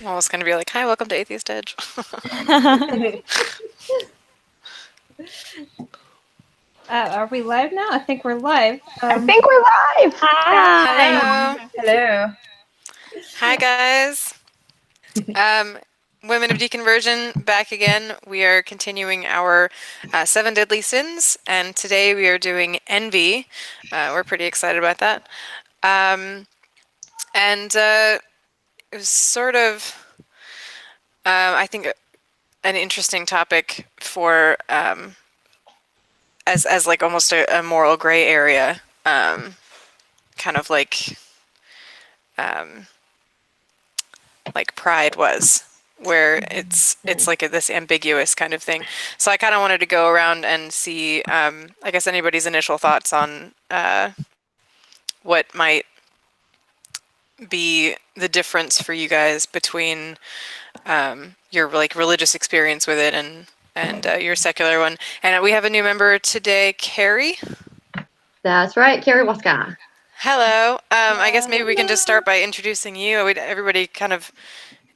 almost going to be like, hi, welcome to Atheist Edge. Are we live now? I think we're live. I think we're live. Hello. Hello. Hi, guys. Women of Deconversion back again. We are continuing our 7 deadly sins, and today we are doing envy. We're pretty excited about that. It was sort of, I think, an interesting topic for as like almost a moral gray area, kind of like pride was, where it's like this ambiguous kind of thing. So I kind of wanted to go around and see, I guess, anybody's initial thoughts on what might be the difference for you guys between your like religious experience with it and your secular one. And we have a new member today, Carrie. That's right, Carrie Waska. Hello. I guess maybe we can just start by introducing you. Everybody kind of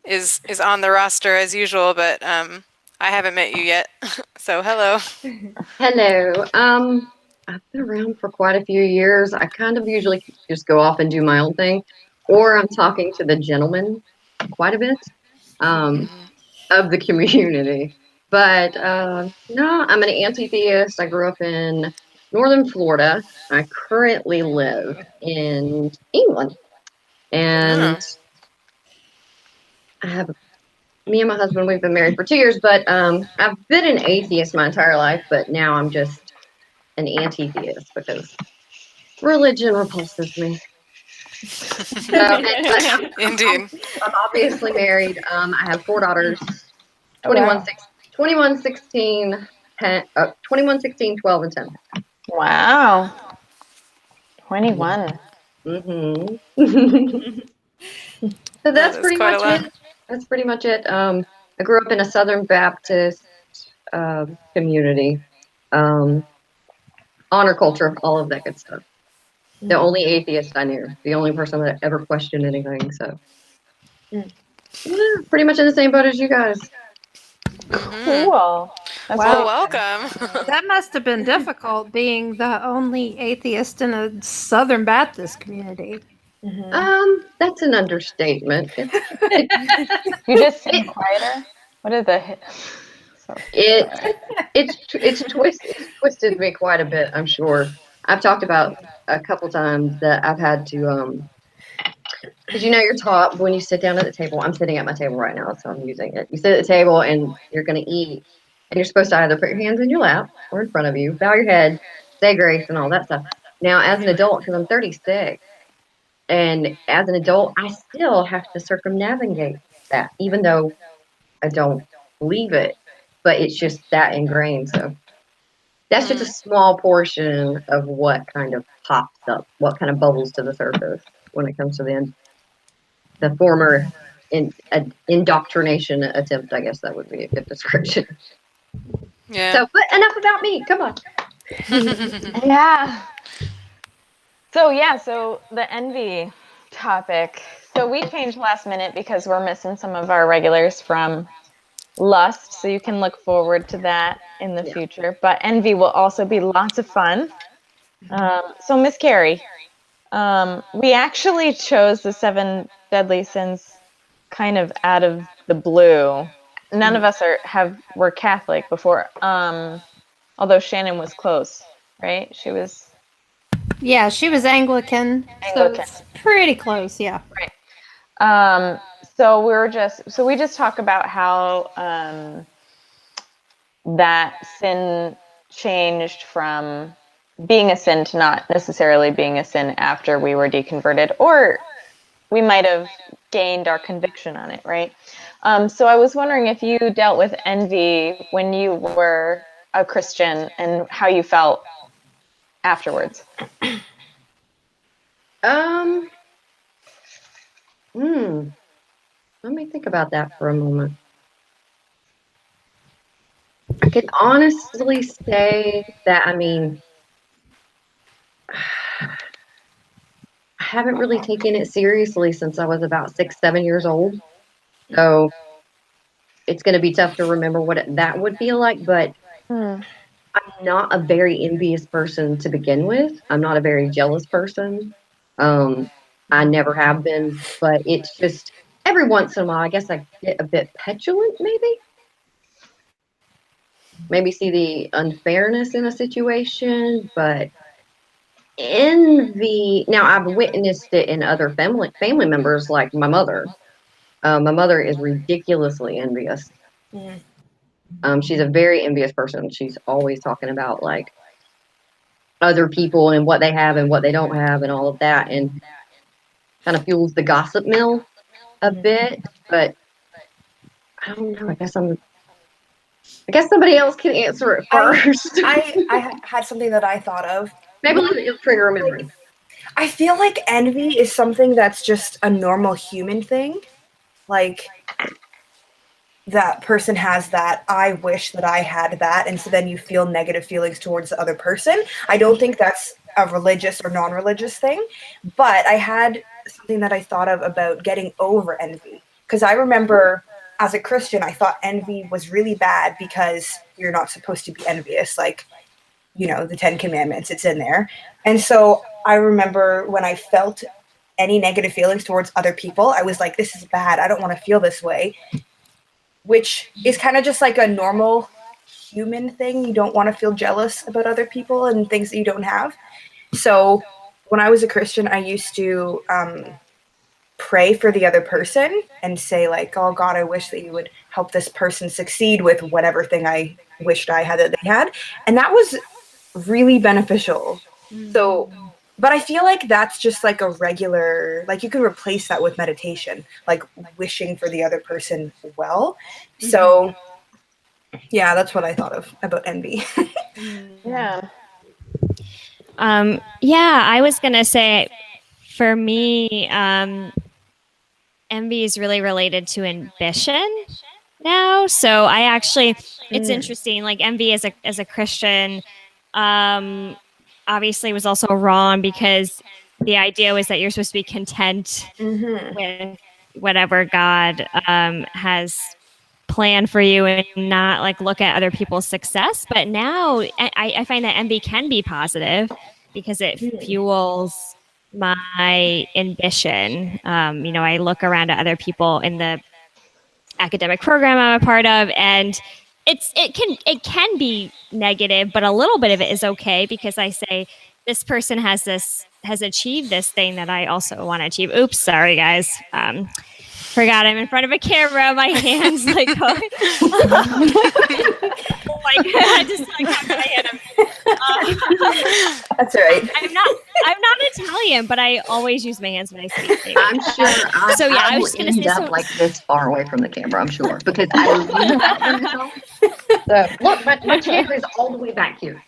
is on the roster as usual, but I haven't met you yet. So hello. Hello. I've been around for quite a few years. I kind of usually just go off and do my own thing, or I'm talking to the gentleman quite a bit of the community. But no, I'm an anti-theist. I grew up in northern Florida. I currently live in England, and I have me and my husband. We've been married for 2 years, but I've been an atheist my entire life. But now I'm just an anti-theist because religion repulses me. Indeed. I'm obviously married. I have 4 daughters, 21, 16, 12, and 10. Wow. 21. Mm-hmm. So that's pretty much it. That's pretty much it. I grew up in a Southern Baptist community. Honor culture, all of that good stuff. The only atheist I knew, the only person that ever questioned anything. So, yeah, pretty much in the same boat as you guys. Cool. That's well, welcome. That must have been difficult being the only atheist in a Southern Baptist community. That's an understatement. You just sing quieter. What is the? It's twisted me quite a bit. I'm sure. I've talked about a couple times that I've had to because you're taught when you sit down at the table. I'm sitting at my table right now, so I'm using it. You sit at the table and you're going to eat, and you're supposed to either put your hands in your lap or in front of you, bow your head, say grace, and all that stuff. Now, as an adult, because I'm 36, and as an adult, I still have to circumnavigate that, even though I don't believe it, but it's just that ingrained. So that's just a small portion of what kind of pops up, what kind of bubbles to the surface when it comes to the former indoctrination attempt. I guess that would be a good description. Yeah. So, but enough about me. Come on. Yeah. So the envy topic. So we changed last minute because we're missing some of our regulars from Lust. So you can look forward to that in the future. But envy will also be lots of fun. So Miss Carrie, we actually chose the 7 deadly sins kind of out of the blue. None of us were Catholic before, although Shannon was close, right? She was. Yeah, she was Anglican. So it's pretty close, yeah. Right. So we just talk about how that sin changed from being a sin to not necessarily being a sin after we were deconverted, or we might have gained our conviction on it, right? So I was wondering if you dealt with envy when you were a Christian and how you felt afterwards. Let me think about that for a moment. I can honestly say that, I haven't really taken it seriously since I was about 6, 7 years old. So it's going to be tough to remember what that would feel like, but Hmm. I'm not a very envious person to begin with. I'm not a very jealous person. I never have been, but it's just every once in a while, I guess I get a bit petulant, maybe see the unfairness in a situation, but envy. Now I've witnessed it in other family members, like my mother. My mother is ridiculously envious. Mm. She's a very envious person. She's always talking about like other people and what they have and what they don't have and all of that, and kind of fuels the gossip mill a bit. But I don't know. I guess somebody else can answer it first. I had something that I thought of. Maybe it'll trigger a memory. I feel like envy is something that's just a normal human thing. Like, that person has that, I wish that I had that, and so then you feel negative feelings towards the other person. I don't think that's a religious or non-religious thing, but I had something that I thought of about getting over envy. Because I remember as a Christian, I thought envy was really bad because you're not supposed to be envious. Like, the 10 Commandments, it's in there. And so I remember when I felt any negative feelings towards other people, I was like, this is bad. I don't want to feel this way, which is kind of just like a normal human thing. You don't want to feel jealous about other people and things that you don't have. So when I was a Christian, I used to pray for the other person and say like, oh God, I wish that you would help this person succeed with whatever thing I wished I had that they had. And that was really beneficial. So, but I feel like that's just like a regular, like you can replace that with meditation, like wishing for the other person well. So, yeah, that's what I thought of about envy. Yeah. Yeah, I was gonna say for me, envy is really related to ambition now. So I actually, it's interesting. Like envy as a Christian, um, obviously was also wrong because the idea was that you're supposed to be content with whatever God has planned for you and not like look at other people's success. But now I find that envy can be positive because it fuels my ambition. I look around at other people in the academic program I'm a part of, and it can be negative, but a little bit of it is okay because I say this person has achieved this thing that I also want to achieve. Oops, sorry guys. Forgot I'm in front of a camera. My hands like going. Like I just like have my hand up. That's all right. I'm not Italian, but I always use my hands when I speak. I'm sure. I will was just gonna end say up like this far away from the camera. I'm sure because I lean out there myself. So look, my chair is all the way back here.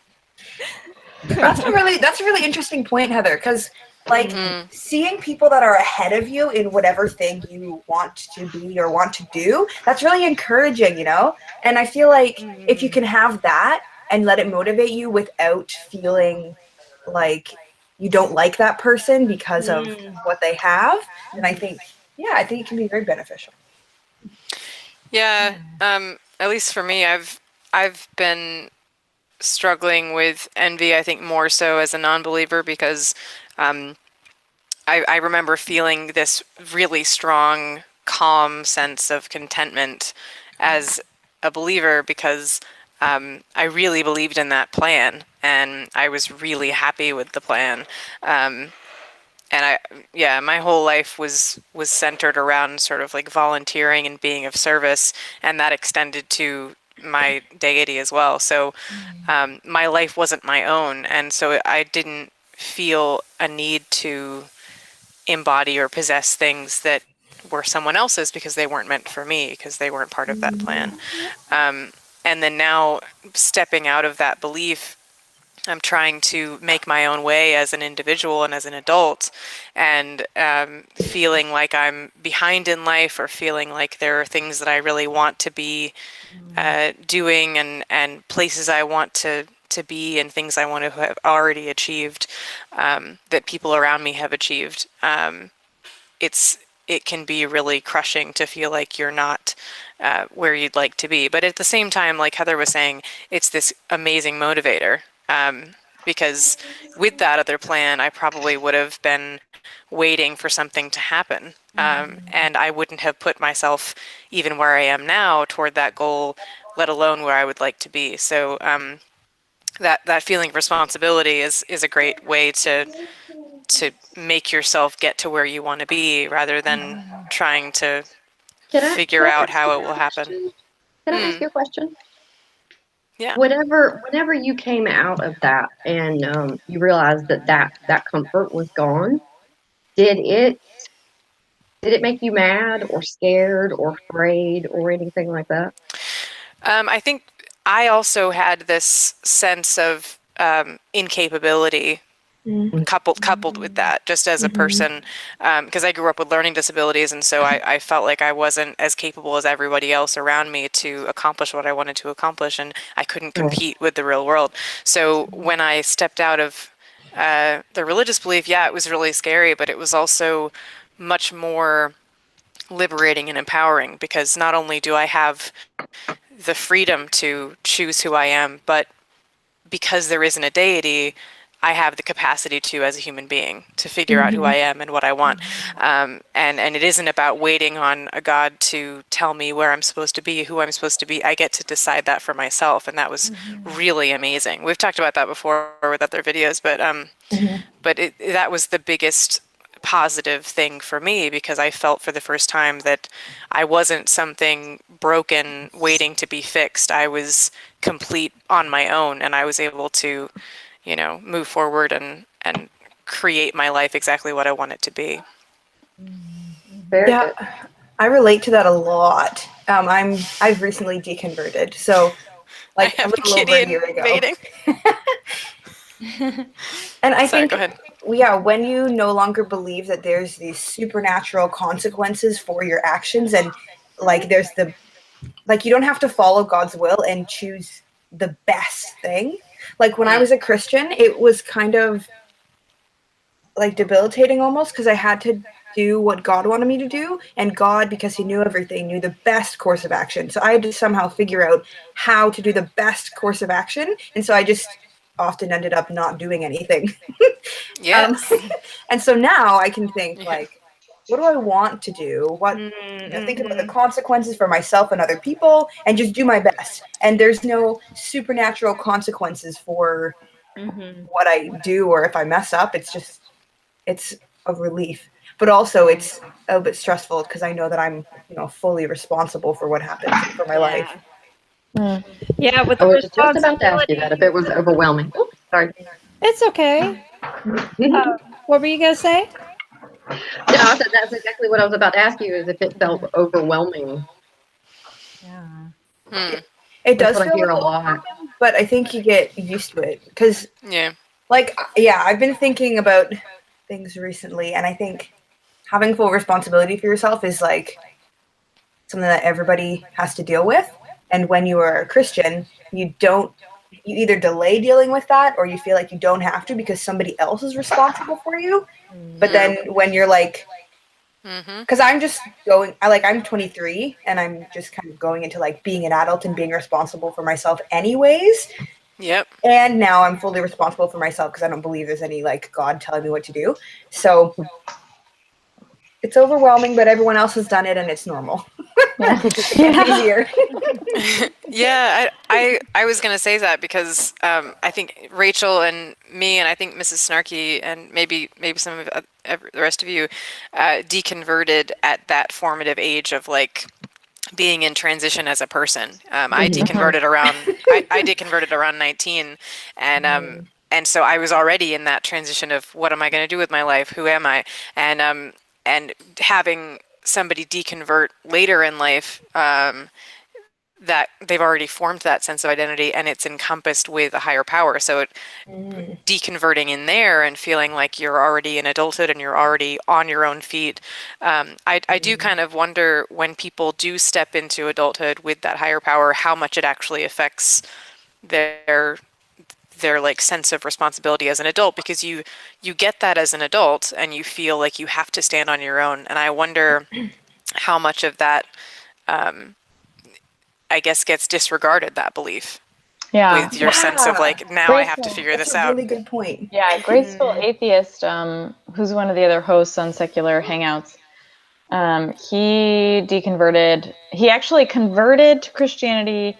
That's a really interesting point, Heather, because like seeing people that are ahead of you in whatever thing you want to be or want to do, that's really encouraging, And I feel like if you can have that and let it motivate you without feeling like you don't like that person because of what they have, then I think it can be very beneficial. Yeah, at least for me, I've been struggling with envy, I think more so as a non-believer because I remember feeling this really strong, calm sense of contentment as a believer because I really believed in that plan and I was really happy with the plan. My whole life was centered around sort of like volunteering and being of service, and that extended to my deity as well. So my life wasn't my own, and so I didn't feel a need to embody or possess things that were someone else's because they weren't meant for me, because they weren't part of that plan. And then now stepping out of that belief, I'm trying to make my own way as an individual and as an adult, and feeling like I'm behind in life or feeling like there are things that I really want to be doing and places I want to be and things I want to have already achieved that people around me have achieved. it can be really crushing to feel like you're not where you'd like to be. But at the same time, like Heather was saying, it's this amazing motivator. Because with that other plan, I probably would have been waiting for something to happen. And I wouldn't have put myself even where I am now toward that goal, let alone where I would like to be. So that feeling of responsibility is a great way to make yourself get to where you want to be rather than trying to figure out how it will happen. Can I ask you a question? Yeah. Whenever you came out of that and you realized that comfort was gone, did it make you mad or scared or afraid or anything like that? I think I also had this sense of incapability coupled with that, just as a person, because I grew up with learning disabilities, and so I felt like I wasn't as capable as everybody else around me to accomplish what I wanted to accomplish, and I couldn't compete with the real world. So when I stepped out of the religious belief, yeah, it was really scary, but it was also much more liberating and empowering, because not only do I have the freedom to choose who I am, but because there isn't a deity, I have the capacity to, as a human being, to figure out who I am and what I want. And it isn't about waiting on a God to tell me where I'm supposed to be, who I'm supposed to be. I get to decide that for myself, and that was really amazing. We've talked about that before with other videos, but that was the biggest positive thing for me, because I felt for the first time that I wasn't something broken waiting to be fixed. I was complete on my own, and I was able to, move forward and create my life exactly what I want it to be. Very Yeah, good. I relate to that a lot. I've recently deconverted, so I like a have a little over kitty a year ago. invading. And I Sorry, think, go ahead. yeah, when you no longer believe that there's these supernatural consequences for your actions, and like you don't have to follow God's will and choose the best thing. Like when I was a Christian, it was kind of like debilitating almost, because I had to do what God wanted me to do, and God, because he knew everything, knew the best course of action. So I had to somehow figure out how to do the best course of action, and so I just often ended up not doing anything. Yes. And so now I can think Yeah. like, what do I want to do? Think about the consequences for myself and other people, and just do my best. And there's no supernatural consequences for what I do, or if I mess up. It's a relief, but also it's a bit stressful, because I know that I'm fully responsible for what happens for my life. Yeah, with I the was just about to ask you responsibility. that if it was overwhelming. Oops, sorry. It's okay. What were you gonna say? No, I said that's exactly what I was about to ask you, is if it felt overwhelming. Hmm. It That's does what I feel hear a like, lot. but I think you get used to it, because Yeah. like, yeah, I've been thinking about things recently, and I think having full responsibility for yourself is like something that everybody has to deal with. And when you are a Christian, you either delay dealing with that, or you feel like you don't have to because somebody else is responsible for you. But then when you're like, because I'm 23, and I'm just kind of going into like being an adult and being responsible for myself anyways. Yep. And now I'm fully responsible for myself, because I don't believe there's any like God telling me what to do. So it's overwhelming, but everyone else has done it, and it's normal. It gets easier. Yeah, I was gonna say that because I think Rachel and me, and I think Mrs. Snarky, and maybe some of the rest of you deconverted at that formative age of like being in transition as a person. I deconverted around I deconverted around 19, and so I was already in that transition of what am I going to do with my life? Who am I? And having somebody deconvert later in life, that they've already formed that sense of identity, and it's encompassed with a higher power. So deconverting in there and feeling like you're already in adulthood and you're already on your own feet. I do kind of wonder, when people do step into adulthood with that higher power, how much it actually affects their like sense of responsibility as an adult, because you get that as an adult and you feel like you have to stand on your own. And I wonder how much of that, I guess, gets disregarded, that belief, Yeah. with your sense of like, now I have to figure That's this a out. really good point. Yeah, graceful atheist, who's one of the other hosts on Secular Hangouts. He deconverted. He actually converted to Christianity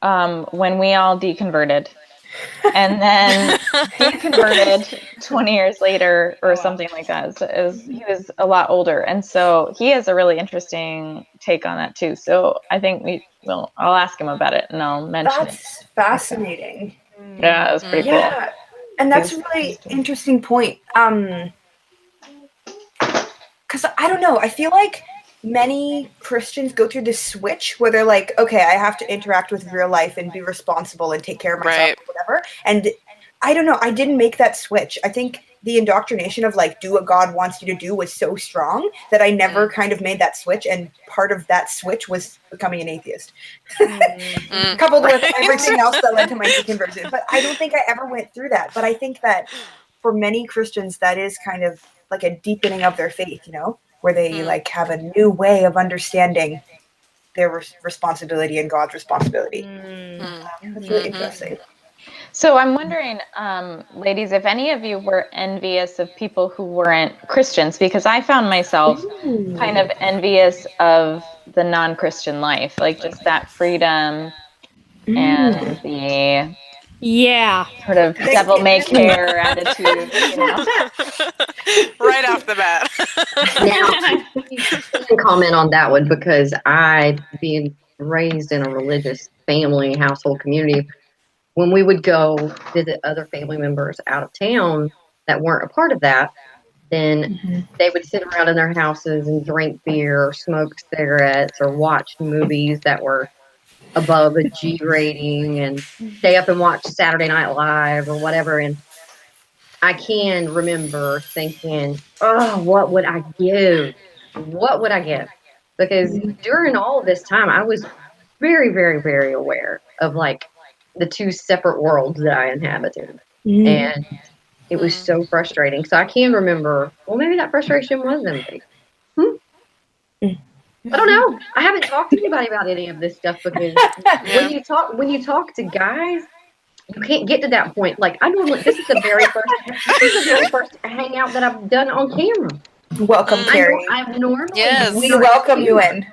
when we all deconverted, and then deconverted 20 years later or something like that. So he was a lot older, and so he has a really interesting take on that too. So I think I'll ask him about it, and I'll mention That's fascinating. it. Yeah, it was pretty cool. Yeah, and that's a really interesting point. Because I don't know, I feel like many Christians go through this switch where they're like, okay, I have to interact with real life and be responsible and take care of myself, Right. or whatever. And I don't know, I didn't make that switch. I think the indoctrination of like, do what God wants you to do was so strong that I never kind of made that switch. And part of that switch was becoming an atheist, coupled with everything else that led to my conversion. But I don't think I ever went through that. But I think that for many Christians, that is kind of like a deepening of their faith, you know, where they like have a new way of understanding their responsibility and God's responsibility. That's really interesting. So I'm wondering, ladies, if any of you were envious of people who weren't Christians, because I found myself kind of envious of the non-Christian life, like just that freedom and the sort of devil may care attitude, you know. Right off the bat. Now, I can comment on that one because I, being raised in a religious family, household community, when we would go visit other family members out of town that weren't a part of that, then they would sit around in their houses and drink beer or smoke cigarettes or watch movies that were above a G rating and stay up and watch Saturday Night Live or whatever. And I can remember thinking, oh, what would I give? What would I give? Because during all this time, I was very, very, very aware of like the two separate worlds that I inhabited. And it was so frustrating. So I can remember, well, maybe that frustration was envy. I don't know. I haven't talked to anybody about any of this stuff because when you talk to guys, you can't get to that point. Like this is the very first hangout that I've done on camera. Welcome, Carrie. I'm normally Yes. We welcome you in.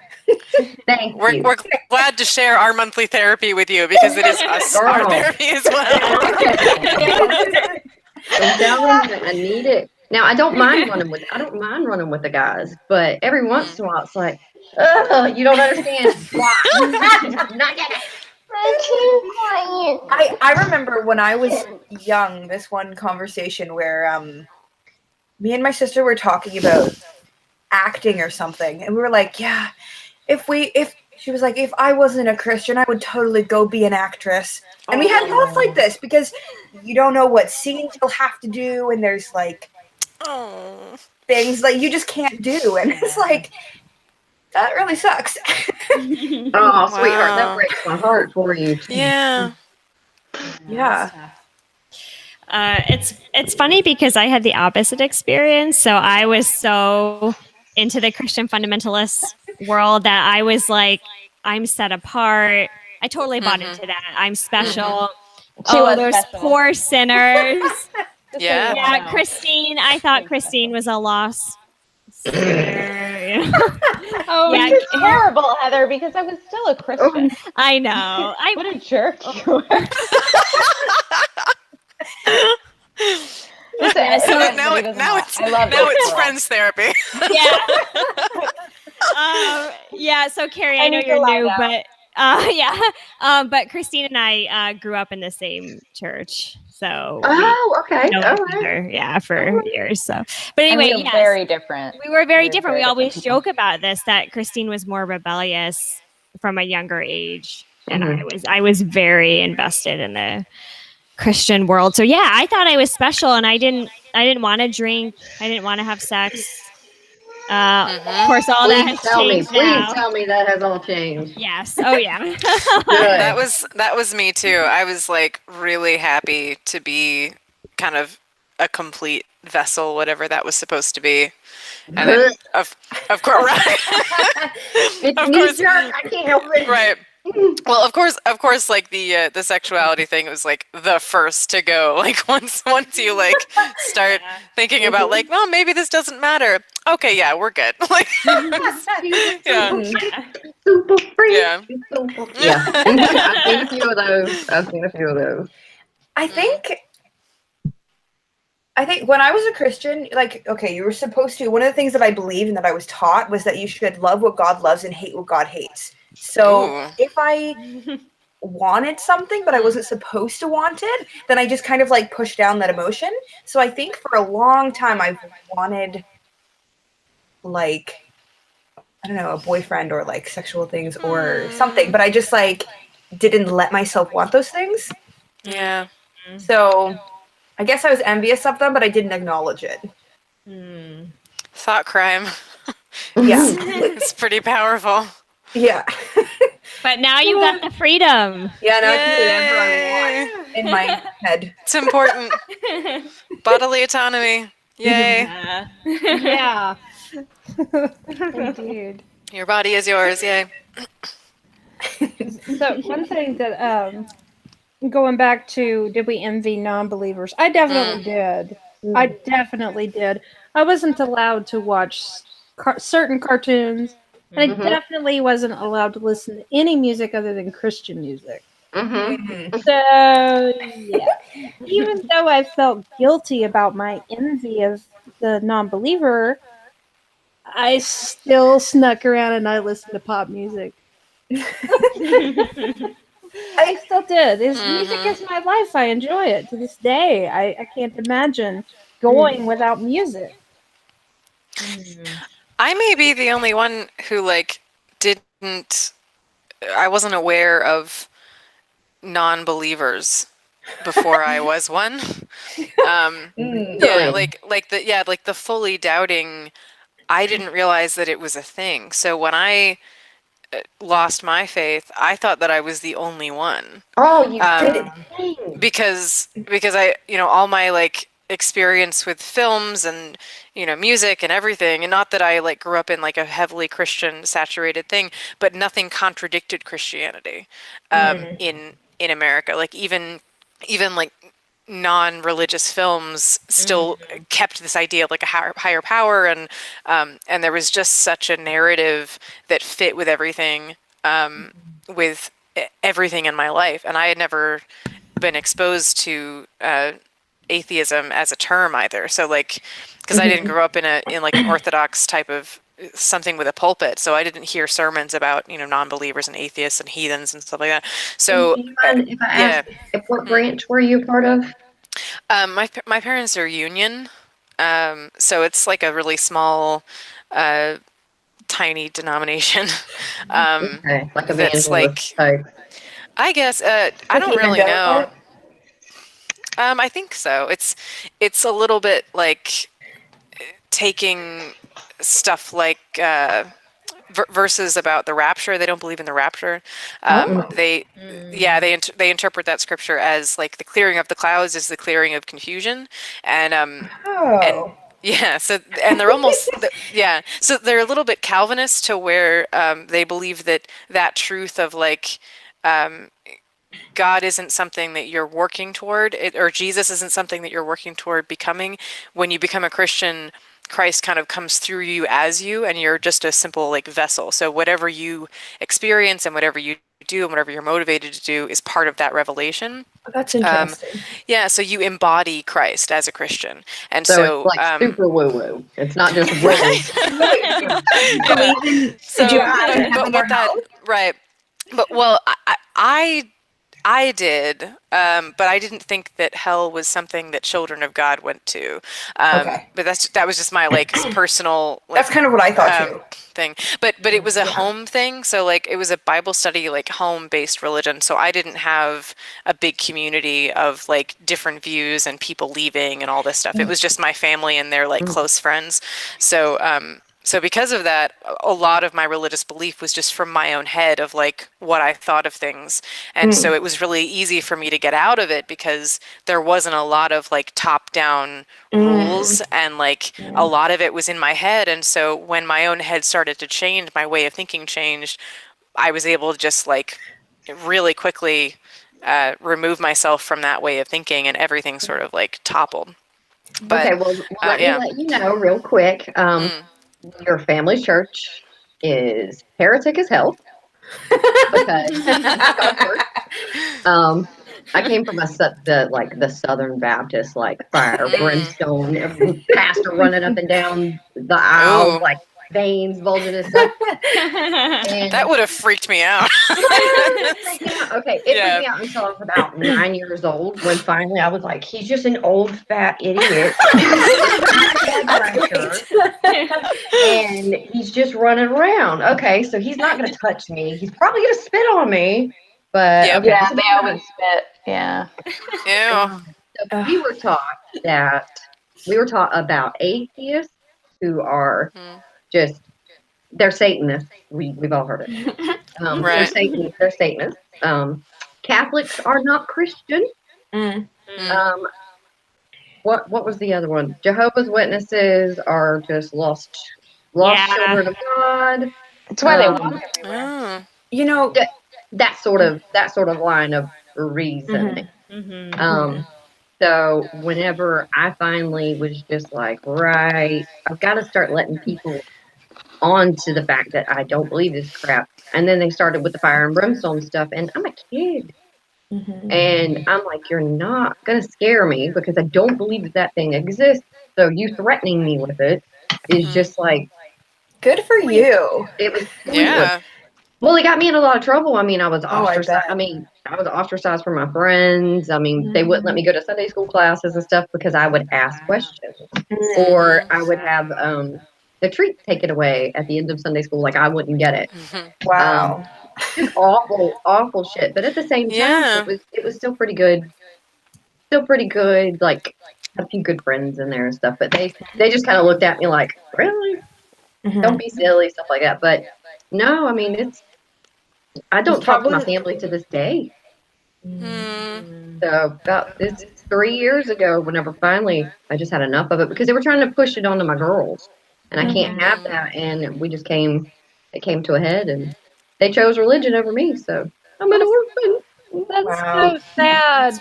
Thank you. We're glad to share our monthly therapy with you because it is us, our Girl. therapy as well. I'm telling you, I need it. Now I don't mind running with the guys, but every once in a while it's like, you don't understand. Not yet. I remember when I was young, this one conversation where me and my sister were talking about acting or something, and we were like, yeah, if she was like, if I wasn't a Christian, I would totally go be an actress. And we had thoughts like this because you don't know what scenes you'll have to do, and there's like things like you just can't do, and it's like that really sucks. Oh, sweetheart, that breaks my heart for you. Yeah. Yeah. It's funny because I had the opposite experience. So I was so into the Christian fundamentalist world that I was like, I'm set apart. I totally bought into that. I'm special. Those special. poor sinners. Yeah. Yeah, Christine. I thought Christine was a lost sinner. Which is terrible, Heather, because I was still a Christian. I know. What a jerk you were. So now it's friends therapy. Yeah. So Carrie, I know you're new, but but Christine and I grew up in the same church, so okay, know all each right. other, for years. So, but anyway, we were very different. We were very different. We always different joke about this, that Christine was more rebellious from a younger age, and I was very invested in the Christian world. So I thought I was special, and I didn't want to drink. I didn't want to have sex. Of course, all that has changed now. Please tell me that has all changed. Yes. Oh yeah. Good. That was me too. I was like really happy to be kind of a complete vessel, whatever that was supposed to be. And then of course, right. It's Of knee course. jerk. I can't help it. Right. Well, of course, like the sexuality thing was like the first to go. Like once you like start thinking about like, well, maybe this doesn't matter. Okay, yeah, we're good. Like, yeah, Super free. yeah. Yeah. I've seen a few of those. I think when I was a Christian, like, okay, you were supposed to, one of the things that I believed and that I was taught was that you should love what God loves and hate what God hates. So Ooh. if I wanted something, but I wasn't supposed to want it, then I just kind of like pushed down that emotion. So I think for a long time, I've wanted like, I don't know, a boyfriend or like sexual things or something, but I just like didn't let myself want those things. Yeah. So I guess I was envious of them, but I didn't acknowledge it. Thought crime. Yeah. It's pretty powerful. Yeah. But now you got the freedom. Yeah, no, I can do whatever I Yay. want in my head. It's important. Bodily autonomy. Yay. Yeah. Indeed. Your body is yours. Yay. So one thing that going back to did we envy non-believers? I definitely did. I definitely did. I wasn't allowed to watch certain cartoons, and I definitely wasn't allowed to listen to any music other than Christian music. So yeah, even though I felt guilty about my envy of the non-believer, I still snuck around and I listened to pop music. I still did. Music is my life. I enjoy it to this day. I can't imagine going without music. I may be the only one who like didn't. I wasn't aware of non-believers before I was one. Yeah, like the fully doubting. I didn't realize that it was a thing. So when I lost my faith, I thought that I was the only one. Oh, you did. Because I, all my like experience with films and music and everything, and not that I like grew up in like a heavily Christian saturated thing, but nothing contradicted Christianity in America. Like even like non-religious films still kept this idea of like a higher power, and there was just such a narrative that fit with everything in my life, and I had never been exposed to atheism as a term either. So like, because I didn't grow up in like an Orthodox type of something with a pulpit, so I didn't hear sermons about non-believers and atheists and heathens and stuff like that. So Do you mind if I ask, what branch were you a part of? my parents are Union, so it's like a really small, tiny denomination. Okay, like a That's like, type. I guess I don't really know. I think so. It's a little bit like taking stuff like verses about the rapture. They don't believe in the rapture. They interpret that scripture as like the clearing of the clouds is the clearing of confusion, and yeah, so and they're almost so they're a little bit Calvinist to where they believe that truth of like God isn't something that you're working toward, or Jesus isn't something that you're working toward becoming. When you become a Christian, Christ kind of comes through you as you, and you're just a simple like vessel. So whatever you experience and whatever you do and whatever you're motivated to do is part of that revelation. That's interesting. Yeah, so you embody Christ as a Christian, and So it's like super woo-woo. It's not just woo. But well, I did, but I didn't think that hell was something that children of God went to. But that was just my like personal. Like, that's kind of what I thought too. Thing, but it was a home thing. So like it was a Bible study, like home-based religion. So I didn't have a big community of like different views and people leaving and all this stuff. It was just my family and their like close friends. So So because of that, a lot of my religious belief was just from my own head of like what I thought of things. And so it was really easy for me to get out of it because there wasn't a lot of like top-down rules and like a lot of it was in my head. And so when my own head started to change, my way of thinking changed, I was able to just like really quickly remove myself from that way of thinking and everything sort of like toppled. But Okay, well, let me yeah. let you know real quick. Your family church is heretic as hell because I came from the Southern Baptist fire brimstone pastor running up and down the aisles Ooh. like veins bulging and stuff. That would have freaked me out. Okay, it freaked me out until I was about 9 years old when finally I was like, he's just an old fat idiot. And he's just running around. Okay, so he's not going to touch me. He's probably going to spit on me. But Yep. okay, Yeah, so they always spit. Yeah. Ew. so we were taught about atheists who are just they're Satanists. We've all heard it. Right. They're Satanists. Catholics are not Christian. What was the other one? Jehovah's Witnesses are just lost Yeah. children of God. That's why they walk everywhere. Oh. You know, That sort of line of reasoning. So whenever I finally was just like, right, I've got to start letting people on to the fact that I don't believe this crap. And then they started with the fire and brimstone stuff, and I'm a kid. And I'm like, you're not going to scare me because I don't believe that thing exists. So you threatening me with it is just like, good for you. it was pointless. Yeah. Well, it got me in a lot of trouble. I mean, I was I ostracized. bet. I was ostracized from my friends. I mean, they wouldn't let me go to Sunday school classes and stuff because I would ask questions, or I would have the treats taken away at the end of Sunday school. Like I wouldn't get it. Wow. Just awful shit. But at the same time, Yeah. it was still pretty good. Still pretty good. Like a few good friends in there and stuff. But they just kind of looked at me like, really? Don't be silly, stuff like that. But no, I mean I don't talk to my family to this day. So it's 3 years ago, whenever finally I just had enough of it because they were trying to push it onto my girls, and I can't have that. And it came to a head, and they chose religion over me. So I'm an orphan. That's so sad.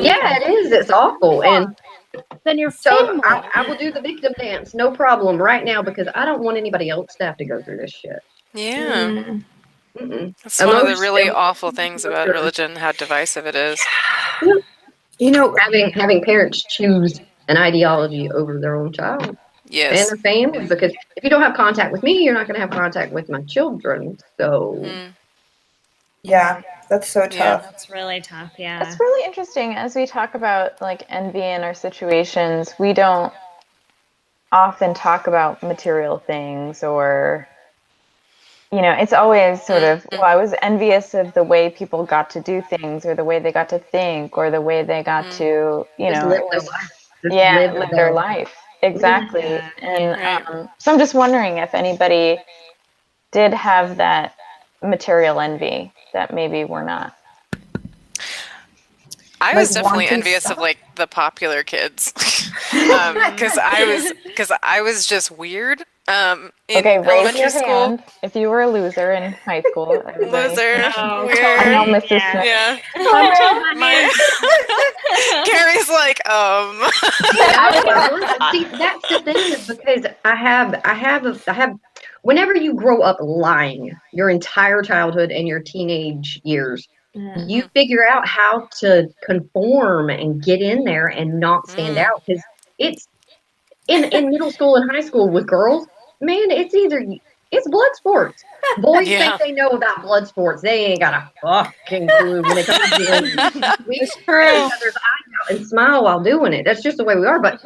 Yeah, it is. It's awful. And Then your so family. I will do the victim dance, no problem, right now because I don't want anybody else to have to go through this shit. Yeah. Mm-mm. That's one of the really awful things about religion, how divisive it is. You know, Having parents choose an ideology over their own child and Yes. their family, because if you don't have contact with me, you're not going to have contact with my children. So yeah, that's so tough. It's really tough. Yeah. That's really interesting. As we talk about like envy in our situations, we don't often talk about material things or, you know, it's always sort of, well, I was envious of the way people got to do things or the way they got to think or the way they got to, you know, live their life. Exactly. And so I'm just wondering if anybody did have that material envy that maybe we're not. I was definitely envious of like the popular kids because I was just weird. In elementary school. Hand if you were a loser in high school. Loser. Oh, Weird. I know, Mrs. Smith. Yeah. Carrie's like, See, that's the thing is because I have. Whenever you grow up lying your entire childhood and your teenage years, you figure out how to conform and get in there and not stand out because it's in middle school and high school with girls. Man, it's blood sports. Boys think they know about blood sports. They ain't got a fucking clue when it comes to it. We each other's eyes out and smile while doing it. That's just the way we are. But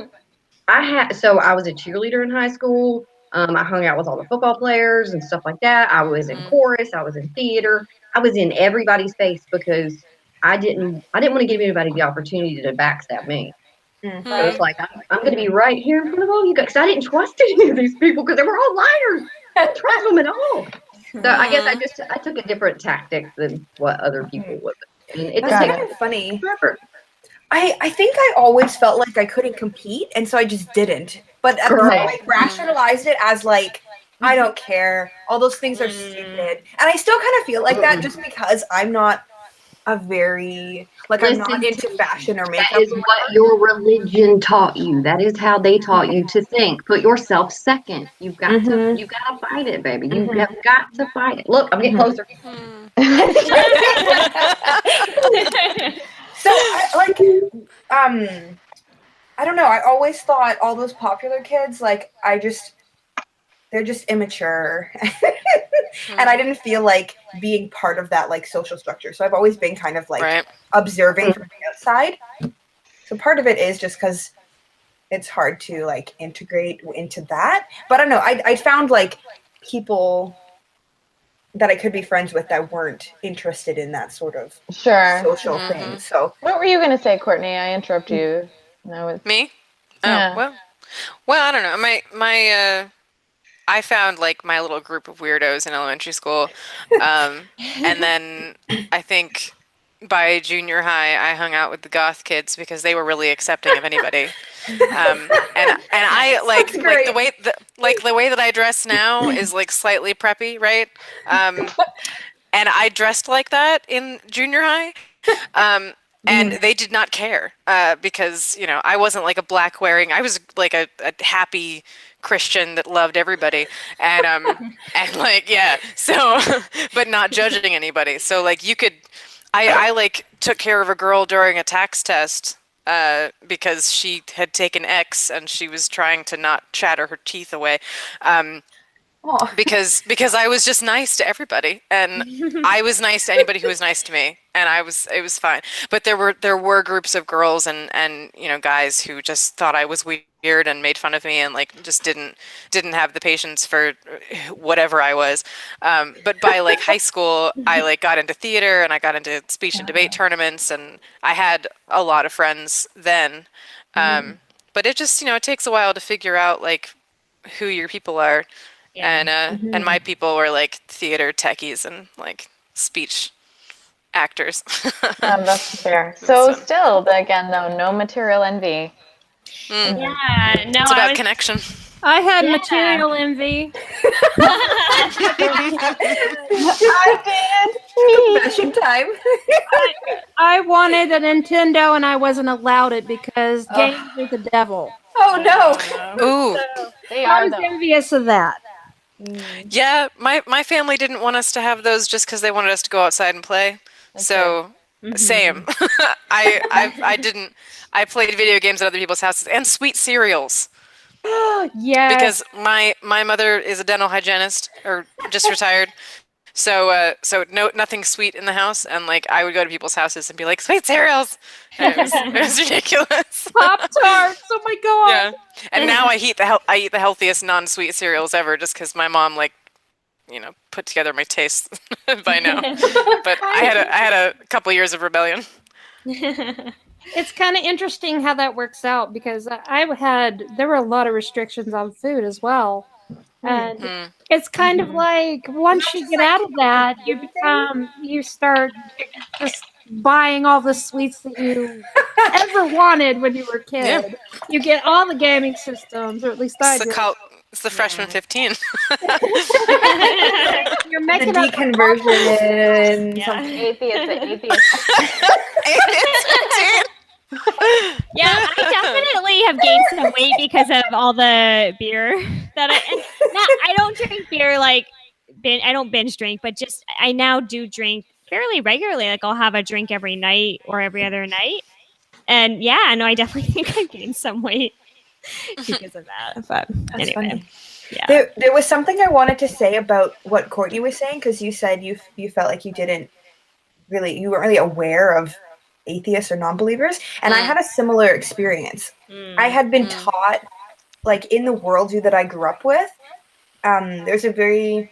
I was a cheerleader in high school. I hung out with all the football players and stuff like that. I was in chorus. I was in theater. I was in everybody's face because I didn't want to give anybody the opportunity to backstab me. I was like, I'm going to be right here in front of all you guys. 'Cause I didn't trust any of these people because they were all liars. I didn't trust them at all. So I guess I took a different tactic than what other people would. And it That's just kind of funny. forever. I think I always felt like I couldn't compete, and so I just didn't. But at the Girl. time, I rationalized it as like, I don't care. All those things are stupid. And I still kind of feel like that just because I'm not a very, like, I'm not Listen into to me. fashion or makeup. That is what your religion taught you. That is how they taught you to think. Put yourself second. You've got to fight it, baby. You have got to fight it. Look, I'm getting closer. So, I don't know. I always thought all those popular kids, like, they're just immature. And I didn't feel like being part of that, like, social structure. So I've always been kind of, like, observing from the outside. So part of it is just because it's hard to, like, integrate into that. But I don't know. I found, like, people that I could be friends with that weren't interested in that sort of social thing. So what were you going to say, Courtney? I interrupt you. No, Me? Oh, Yeah. well, I don't know. I found like my little group of weirdos in elementary school. And then I think by junior high, I hung out with the goth kids because they were really accepting of anybody. And I like the way that I dress now is like slightly preppy, right? And I dressed like that in junior high. And they did not care because, you know, I wasn't like a black wearing. I was like a happy Christian that loved everybody. And like, yeah. So, but not judging anybody. So like you could, I like took care of a girl during a tax test because she had taken X and she was trying to not chatter her teeth away. Because I was just nice to everybody, and I was nice to anybody who was nice to me, and it was fine. But there were groups of girls and you know guys who just thought I was weird and made fun of me and like just didn't have the patience for whatever I was. But by like high school, I like got into theater and I got into speech and debate tournaments, and I had a lot of friends then. But it just it takes a while to figure out like who your people are. Yeah. And my people were like theater techies and like speech actors. That's fair. So still, again, though, no material envy. Yeah, no, It's about connection. I had material envy. confession time. I wanted a Nintendo and I wasn't allowed it because games are the devil. Oh no. Ooh. They I are, was though. envious of that. Yeah, my family didn't want us to have those just because they wanted us to go outside and play. So same. I didn't. I played video games at other people's houses and sweet cereals. Yeah. Because my mother is a dental hygienist or just retired. So nothing sweet in the house, and like I would go to people's houses and be like sweet cereals. And it was ridiculous. Pop-Tarts. Oh my god. Yeah, and now I eat the healthiest non-sweet cereals ever, just because my mom like, put together my tastes by now. But I had a couple years of rebellion. It's kind of interesting how that works out because there were a lot of restrictions on food as well. And it's kind of like once you get out of that, you start just buying all the sweets that you ever wanted when you were a kid. Yeah. You get all the gaming systems, or at least I did. It's the freshman 15. You're The making up deconversion. Yeah. Something. Atheist. Yeah, I definitely have gained some weight because of all the beer that I don't drink beer like I don't binge drink, but just I now do drink fairly regularly. Like I'll have a drink every night or every other night. And yeah, no, I definitely think I've gained some weight because of that. But That's anyway, funny. yeah. There was something I wanted to say about what Courtney was saying, because you said you felt like you weren't really aware of atheists or non-believers, and I had a similar experience. I had been taught, like in the worldview that I grew up with, there's a very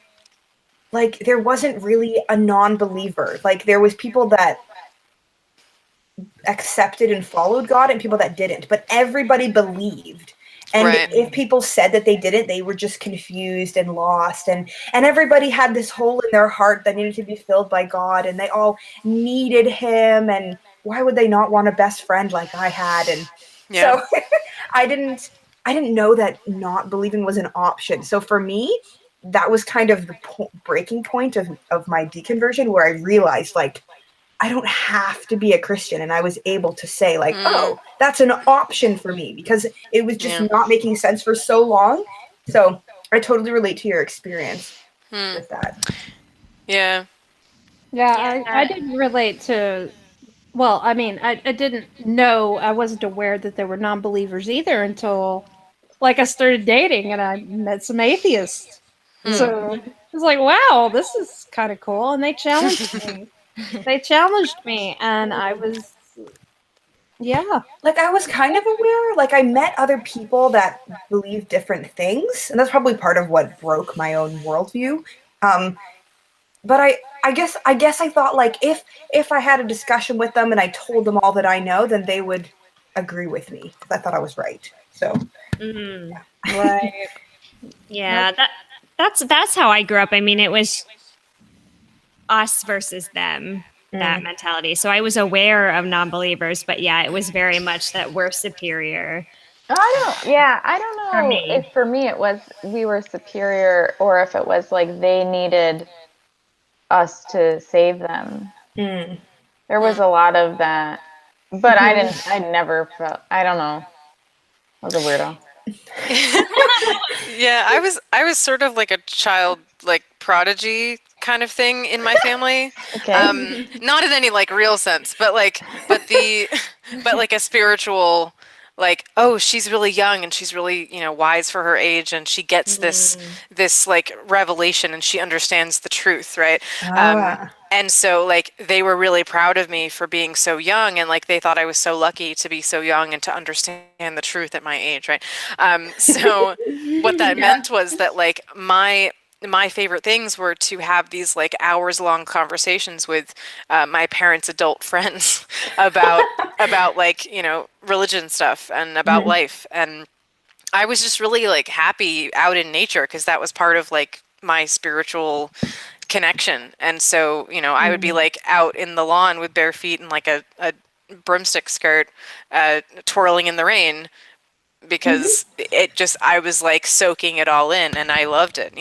there wasn't really a non-believer. Like there was people that accepted and followed God and people that didn't, but everybody believed. And Right. if people said that they didn't, they were just confused and lost. And everybody had this hole in their heart that needed to be filled by God, and they all needed him. And why would they not want a best friend like I had? And Yeah. so I didn't know that not believing was an option. So for me, that was kind of the breaking point of my deconversion, where I realized, like, I don't have to be a Christian. And I was able to say, like, oh, that's an option for me, because it was just Yeah. not making sense for so long. So I totally relate to your experience with that. Yeah. Yeah, I didn't relate to, well, I mean, I didn't know, I wasn't aware that there were non-believers either until, like, I started dating and I met some atheists. So it was like, wow, this is kind of cool. And they challenged me. And I was, yeah. Like, I was kind of aware. Like, I met other people that believe different things, and that's probably part of what broke my own worldview. But I guess I thought, like, if I had a discussion with them and I told them all that I know, then they would agree with me, because I thought I was right. So Right. Yeah, that's how I grew up. I mean, it was us versus them, that mentality. So I was aware of non-believers, but yeah, it was very much that we're superior. I don't know For me. if for me it was we were superior, or if it was like they needed us to save them. There was a lot of that, but I never felt, I don't know. I was a weirdo. Yeah, I was sort of like a child, like prodigy kind of thing in my family. Okay. Not in any like real sense, but like a spiritual, like, oh, she's really young and she's really, wise for her age, and she gets this like revelation and she understands the truth, right? And so like they were really proud of me for being so young, and like they thought I was so lucky to be so young and to understand the truth at my age, right? So what that meant was that like my favorite things were to have these like hours long conversations with my parents' adult friends about like, religion stuff and about life. And I was just really like happy out in nature, because that was part of like my spiritual connection. And so, I would be like out in the lawn with bare feet and like a broomstick skirt, twirling in the rain, because I was like soaking it all in, and I loved it,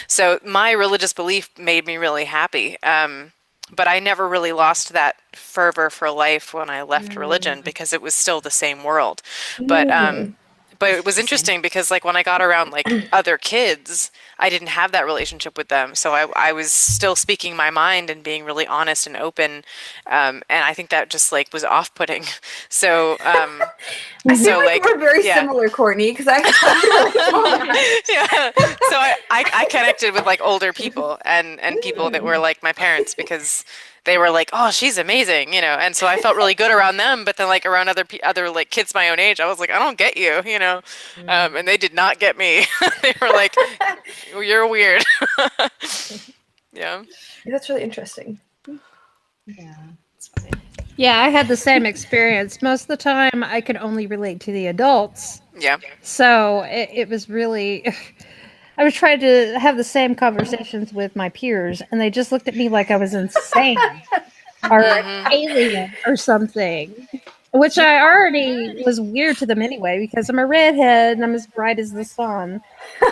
So my religious belief made me really happy. But I never really lost that fervor for life when I left religion, because it was still the same world. But it was interesting because like when I got around like other kids, I didn't have that relationship with them. So I was still speaking my mind and being really honest and open. And I think that just like was off-putting. So I feel like we're very similar, Courtney, because I yeah. So I connected with like older people and people that were like my parents, because they were like, oh, she's amazing, and so I felt really good around them. But then like around other like kids my own age, I was like, I don't get you, and they did not get me. They were like, you're weird. Yeah. That's really interesting. Yeah, I had the same experience. Most of the time, I could only relate to the adults. Yeah. So it was really. I was trying to have the same conversations with my peers, and they just looked at me like I was insane or an alien or something, which I already was weird to them anyway, because I'm a redhead and I'm as bright as the sun.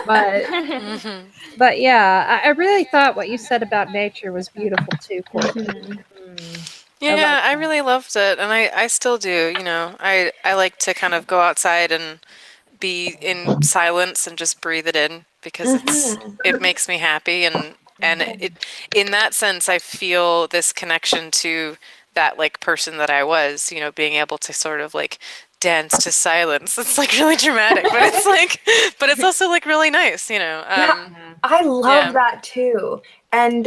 But yeah, I really thought what you said about nature was beautiful too, Courtney. Yeah, I really loved it, and I still do. I like to kind of go outside and be in silence and just breathe it in, because it makes me happy, and it, in that sense, I feel this connection to that like person that I was, being able to sort of like dance to silence. It's like really dramatic, but it's like, but it's also like really nice, I love that too. And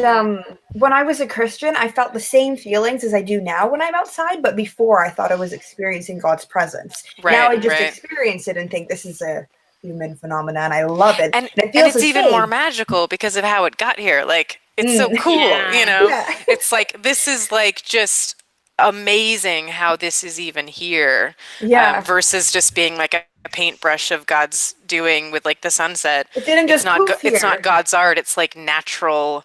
when I was a Christian, I felt the same feelings as I do now when I'm outside, but before I thought I was experiencing God's presence. Now I just experience it and think this is a human phenomenon. I love it. And it feels it's even more magical because of how it got here. Like, it's so cool, Yeah. It's like, this is like just amazing how this is even here, Yeah. versus just being like a paintbrush of God's doing with like the sunset. It didn't just poof It's here. not God's art. It's like natural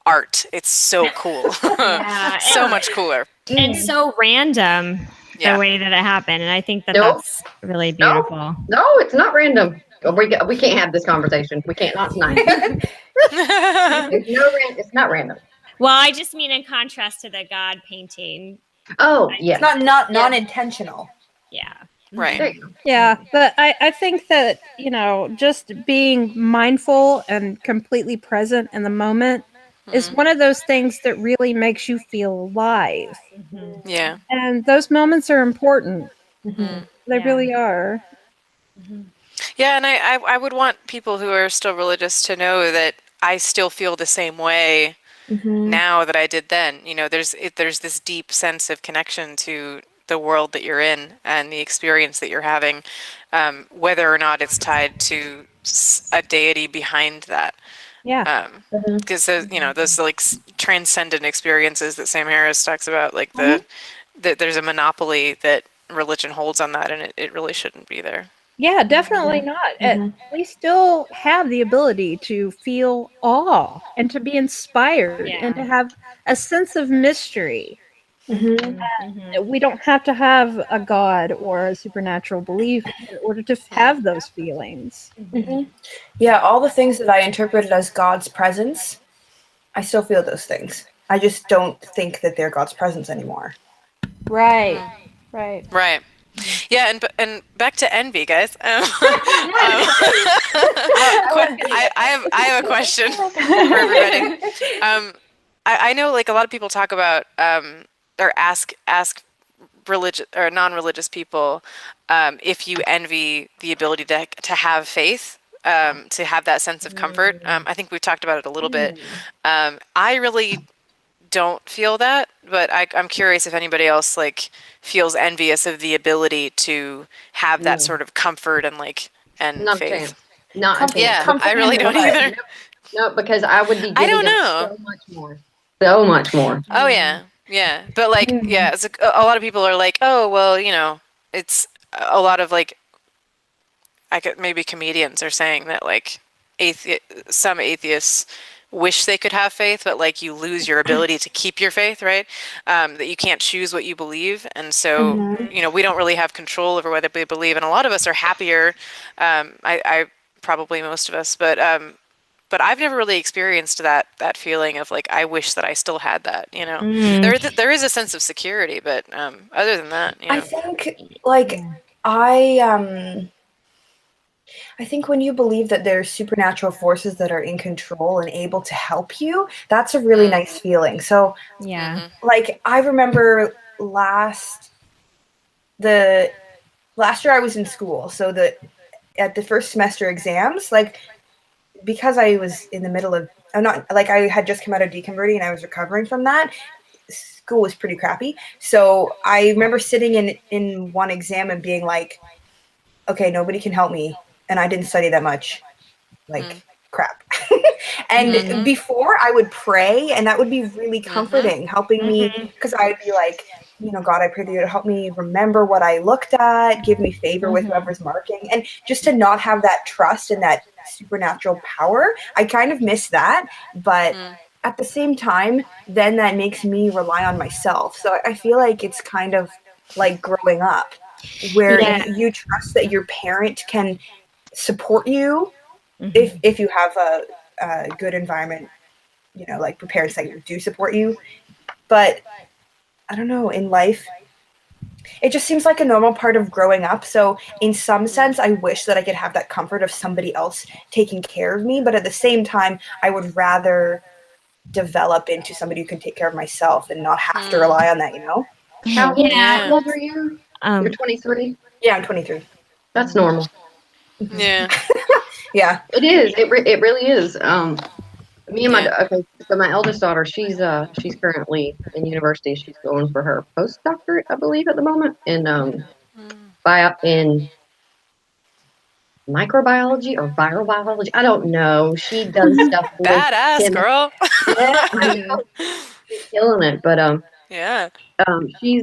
art. It's so cool. Yeah, So much cooler. and so random Yeah. the way that it happened, and I think that Nope. that's really No. beautiful. No, it's not random. We can't have this conversation. We can't, not tonight. It's not random. Well, I just mean in contrast to the God painting. Oh, yes. It's not non-intentional. Yeah. Right. There you go. Yeah, but I think that, you know, just being mindful and completely present in the moment is one of those things that really makes you feel alive. Yeah. And those moments are important. Mhm. They Yeah. really are. Yeah, and I would want people who are still religious to know that I still feel the same way now that I did then. You know, there's this deep sense of connection to the world that you're in and the experience that you're having, whether or not it's tied to a deity behind that. Yeah. Because those like transcendent experiences that Sam Harris talks about, like that there's a monopoly that religion holds on that, and it really shouldn't be there. Yeah, definitely not. We still have the ability to feel awe and to be inspired and to have a sense of mystery. We don't have to have a god or a supernatural belief in order to have those feelings. Yeah, all the things that I interpreted as God's presence, I still feel those things. I just don't think that they're God's presence anymore. Right. Right. Right. Yeah, and back to envy, guys. I have a question for everybody. I know like a lot of people talk about or ask religious or non-religious people if you envy the ability to have faith, to have that sense of comfort. I think we've talked about it a little bit. I really don't feel that, but I'm curious if anybody else like feels envious of the ability to have that sort of comfort and Not a faith. chance. Not a chance. Yeah, I really don't either. No, because I would be I giving don't them know. so much more. So much more. Oh yeah, yeah. But like, yeah, it's a lot of people are like, oh well, you know, it's a lot of like, maybe comedians are saying that like, some atheists wish they could have faith, but like you lose your ability to keep your faith, right? That you can't choose what you believe, and so you know we don't really have control over whether we believe. And a lot of us are happier. I probably most of us, but I've never really experienced that feeling of like I wish that I still had that. You know, there is a sense of security, but other than that, you know. I think like I think when you believe that there's supernatural forces that are in control and able to help you, that's a really nice feeling. So Yeah. like I remember last year I was in school, so at the first semester exams, like because I was in the middle of I had just come out of deconverting and I was recovering from that. School was pretty crappy. So I remember sitting in one exam and being like, okay, nobody can help me. And I didn't study that much. Like crap. And before I would pray, and that would be really comforting, helping me, because I would be like, you know, God, I pray that you would help me remember what I looked at, give me favor with whoever's marking. And just to not have that trust and that supernatural power, I kind of miss that. But at the same time, then that makes me rely on myself. So I feel like it's kind of like growing up, where you trust that your parent can support you if you have a good environment, you know, like parents that do support you. But I don't know, in life, it just seems like a normal part of growing up. So in some sense, I wish that I could have that comfort of somebody else taking care of me. But at the same time, I would rather develop into somebody who can take care of myself and not have to rely on that, you know? How Yeah. old are you? You're 23? Yeah, I'm 23. That's normal. Yeah. Yeah. It is. It really is. Me and my eldest daughter, she's currently in university. She's going for her postdoctorate, I believe, at the moment in in microbiology or viral biology. I don't know. She does stuff with Badass girl. I know. She's killing it. But Yeah. She's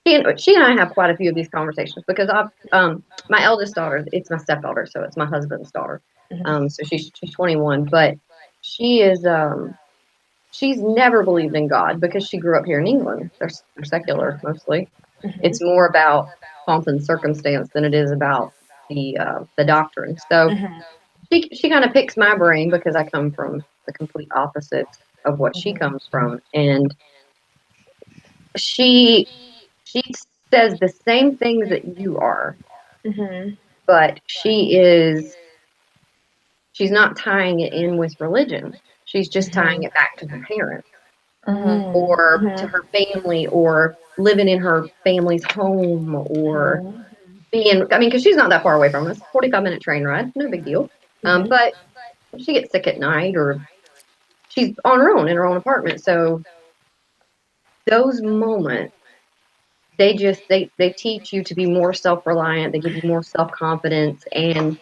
she and I have quite a few of these conversations because my eldest daughter, it's my stepdaughter, so it's my husband's daughter. So she's 21, but she is she's never believed in God because she grew up here in England. They're secular mostly. It's more about pomp and circumstance than it is about the doctrine. So she kind of picks my brain because I come from the complete opposite of what she comes from, and she she says the same things that you are, but she's not tying it in with religion. She's just tying it back to her parents or to her family or living in her family's home or being, I mean, because she's not that far away from us, 45-minute train ride, no big deal. But she gets sick at night or she's on her own in her own apartment. So those moments, they teach you to be more self-reliant. They give you more self-confidence. And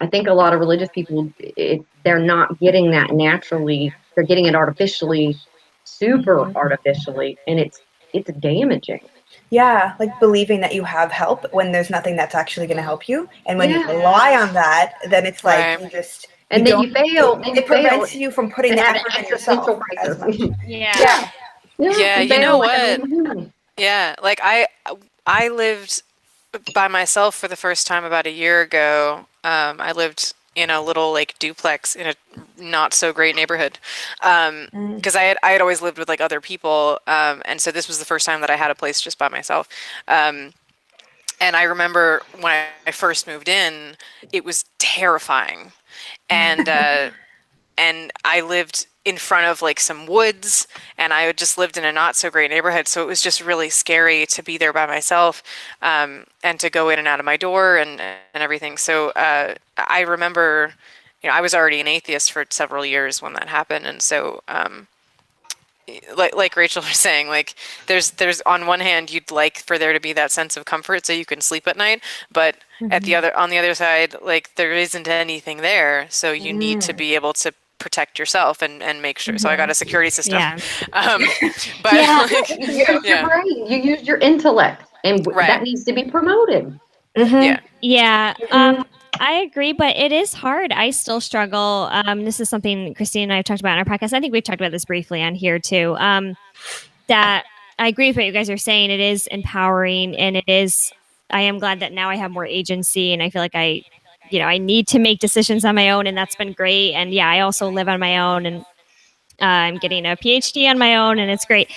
I think a lot of religious people, they're not getting that naturally. They're getting it artificially, super artificially, and it's damaging. Yeah, like believing that you have help when there's nothing that's actually going to help you, and when you rely on that, then it's like Right. you just And then you don't. fail. It prevents you from putting and the have an effort in existential yourself as crisis. much. Yeah. Yeah, you you know fail like a what? normal human. Yeah, like I lived by myself for the first time about a year ago. I lived in a little like duplex in a not so great neighborhood. Because I had always lived with like other people. And so this was the first time that I had a place just by myself. And I remember when I first moved in, it was terrifying. And and I lived in front of like some woods, and I had just lived in a not so great neighborhood, so it was just really scary to be there by myself, and to go in and out of my door and everything. So I remember, I was already an atheist for several years when that happened, and so like Rachel was saying, like there's on one hand you'd like for there to be that sense of comfort so you can sleep at night, but on the other side, like there isn't anything there, so you need to be able to protect yourself and make sure. So I got a security system. Yeah. But Yeah. like, You used your brain. You used your intellect, and that right. needs to be promoted. Yeah. Yeah, I agree, but it is hard. I still struggle. This is something Christine and I have talked about in our podcast. I think we've talked about this briefly on here too. That I agree with what you guys are saying. It is empowering, and it is. I am glad that now I have more agency, and I feel like I need to make decisions on my own, and that's been great. And yeah, I also live on my own, and I'm getting a PhD on my own, and it's great.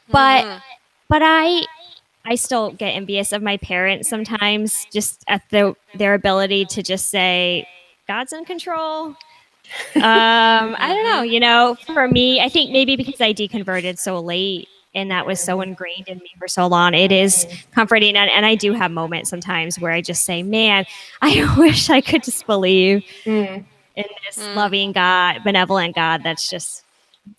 But I still get envious of my parents sometimes, just at their ability to just say, God's in control. I don't know, for me, I think maybe because I deconverted so late and that was so ingrained in me for so long, it is comforting. And I do have moments sometimes where I just say, man, I wish I could just believe in this loving God, benevolent God that's just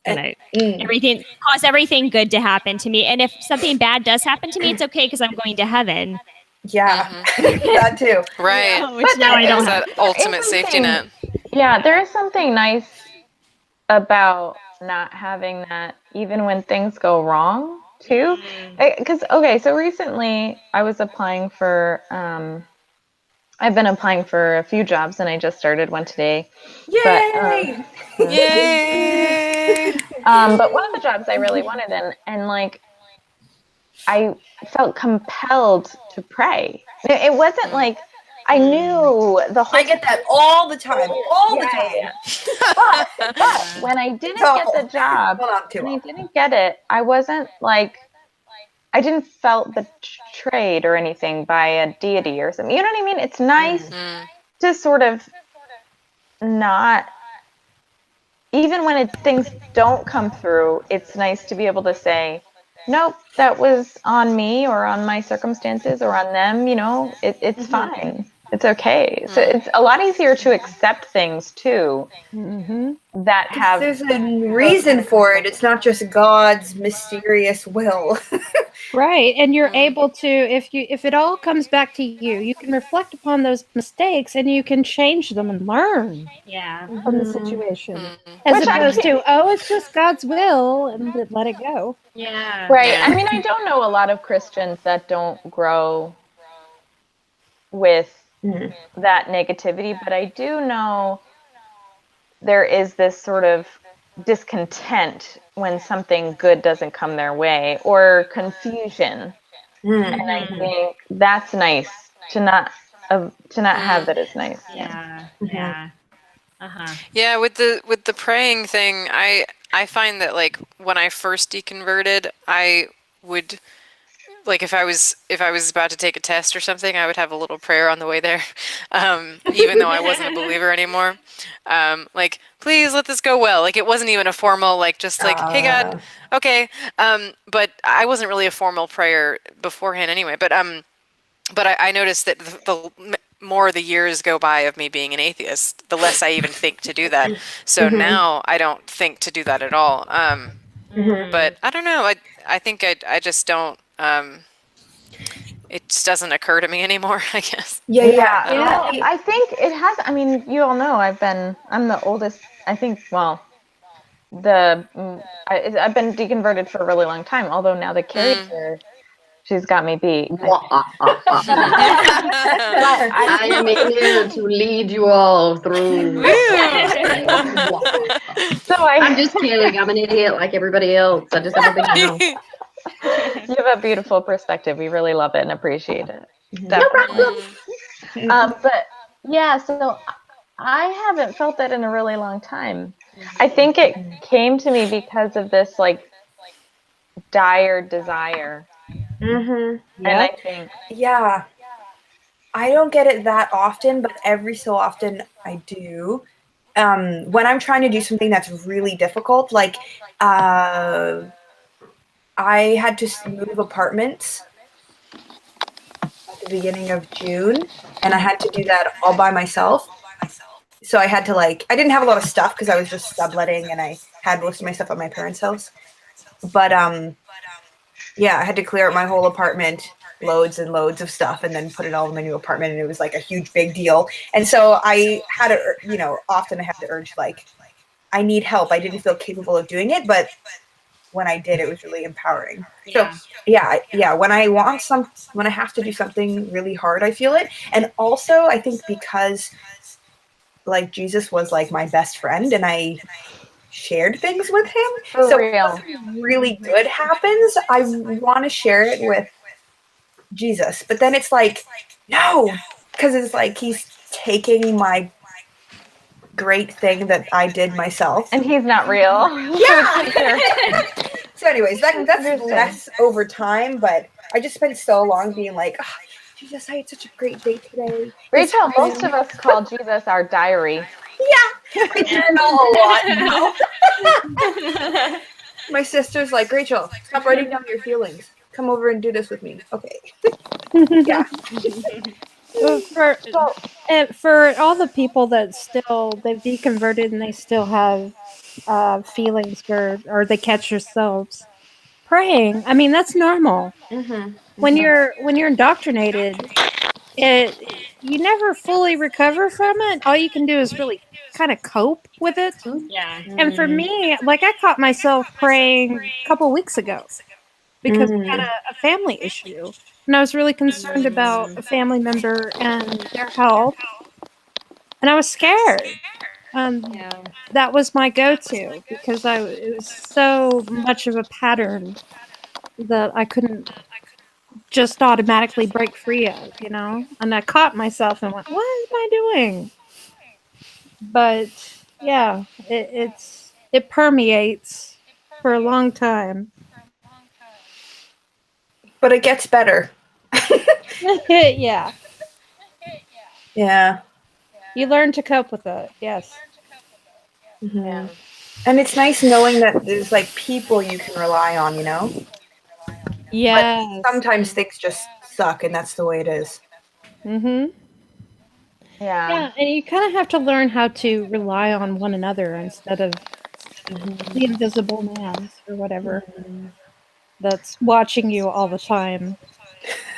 gonna cause everything good to happen to me. And if something bad does happen to me, it's okay because I'm going to heaven. Yeah, that too. Right. Which now I don't have. That ultimate safety net. Yeah, there is something nice about not having that even when things go wrong too. Because so recently I was applying for I've been applying for a few jobs and I just started one today. Yay! Yay! But one of the jobs I really wanted, and like I felt compelled to pray. It wasn't like I knew the whole. I get that all the time. All the time. Yeah. But when I didn't get the job, when I didn't get it, I wasn't like, I didn't felt betrayed or anything by a deity or something. You know what I mean? It's nice to sort of not, even when things don't come through, it's nice to be able to say, nope, that was on me or on my circumstances or on them. It's fine. It's okay. So it's a lot easier to accept things too that have. There's a reason for it. It's not just God's mysterious will. Right. And you're Mm. able to, if it all comes back to you, you can reflect upon those mistakes and you can change them and learn Yeah. from the Mhm. situation. Mm. As Which I opposed think- to, oh, it's just God's will and let it go. Yeah. Right. Yeah. I mean, I don't know a lot of Christians that don't grow with Mhm. that negativity, but I do know there is this sort of discontent when something good doesn't come their way, or confusion. Mhm. And I think that's nice to not have that is nice. Yeah. Mhm. Yeah. Uh-huh. Yeah, with the praying thing, I find that like when I first deconverted, I would like if I was about to take a test or something, I would have a little prayer on the way there, even though I wasn't a believer anymore. Like, please let this go well. Like it wasn't even a formal like just like, hey God, okay. But I wasn't really a formal prayer beforehand anyway. But I noticed that the more the years go by of me being an atheist, the less I even think to do that. So Mhm. now I don't think to do that at all. Mhm. But I don't know. I think I just don't. It just doesn't occur to me anymore, I guess. Yeah, Yeah. yeah. Well, I think it has. I mean, you all know I'm the oldest. I think. Well, I've been deconverted for a really long time. Although now that Carrie's Mm. here, she's got me beat. I am in here to lead you all through. So I'm just kidding. I'm an idiot like everybody else. I just have a big mouth. you have a beautiful perspective. We really love it and appreciate it. Mhm. Definitely. Mm. But yeah, so I haven't felt that in a really long time. I think it came to me because of this like dire desire. Mhm. And I Yep. think, Yeah. I don't get it that often, but every so often I do. When I'm trying to do something that's really difficult, like uh, I had to move apartments at the beginning of June, and I had to do that all by myself. So I had to I didn't have a lot of stuff because I was just subletting, and I had most of my stuff at my parents' house. But yeah, I had to clear out my whole apartment, loads and loads of stuff, and then put it all in my new apartment, and it was like a huge big deal. And so I had to, often I had to urge I need help. I didn't feel capable of doing it, but when I did, it was really empowering. Yeah. So yeah, when I have to do something really hard, I feel it. And also, I think because Jesus was like my best friend, and I shared things with him. for So real. when something really good happens, I want to share it with Jesus. But then it's like, no, because it's like he's taking my great thing that I did myself. And he's not real. Yeah. So anyways, that's Interesting. less over time, but I just spent so long being like, oh, Jesus, I had such a great day today. Rachel, most of us call Jesus our diary. Yeah, I journal a lot now. My sister's like, Rachel, stop writing down your feelings. Come over and do this with me. Okay. Yeah. Well, for all the people that they've deconverted and they still have feelings or they catch themselves praying. I mean, that's normal. Mm-hmm. When you're indoctrinated, you never fully recover from it. All you can do is really kind of cope with it. Yeah. And for me, like I caught myself praying a couple weeks ago because I had a family issue, and I was really concerned about a family member and their health, and I was scared. Yeah. That was my go-to because it was so much of a pattern that I couldn't just automatically break free of, And I caught myself and went, "What am I doing?" But yeah, it permeates for a long time. But it gets better. Yeah, Yeah. you learn to cope with it. Yes. Mm-hmm. Yeah. And it's nice knowing that there's people you can rely on. Yes. But sometimes things just suck, and that's the way it is. Mhm. Yeah. Yeah, and you kind of have to learn how to rely on one another instead of the invisible man or whatever. that's watching you all the time,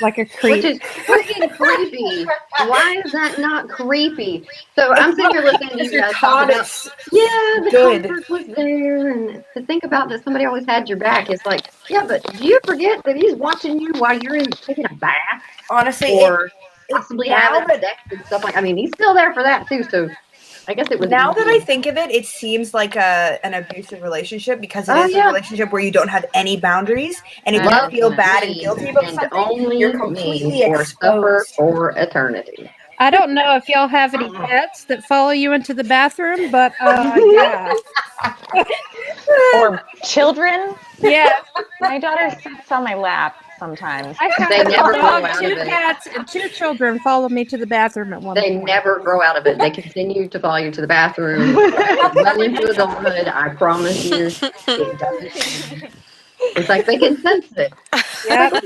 like a creep. Which is freaking creepy. Why is that not creepy? So I'm sitting here listening to Because you you're guys talk taught about, it's yeah, the good. comfort was there, and to think about that somebody always had your back. It's like, yeah, but do you forget that he's watching you while you're taking a bath Honestly, or it possibly now having that sex and stuff like? I mean, he's still there for that too. So I guess it was now that I easy. think of it, it seems like an abusive relationship because it Oh is a yeah, relationship where you don't have any boundaries, and if you love feel bad and me guilty about and something, only you're me, completely or suffer exposed. for eternity. I don't know if y'all have any pets that follow you into the bathroom, but yeah. Or children. Yeah, My daughter sits on my lap sometimes. I They have never a grow dog, out 2 of it. cats, and 2 children follow me to the bathroom at one They point. never grow out of it. They continue to follow you to the bathroom well into adulthood. I promise you, it doesn't change. It's like they can sense it. Yep.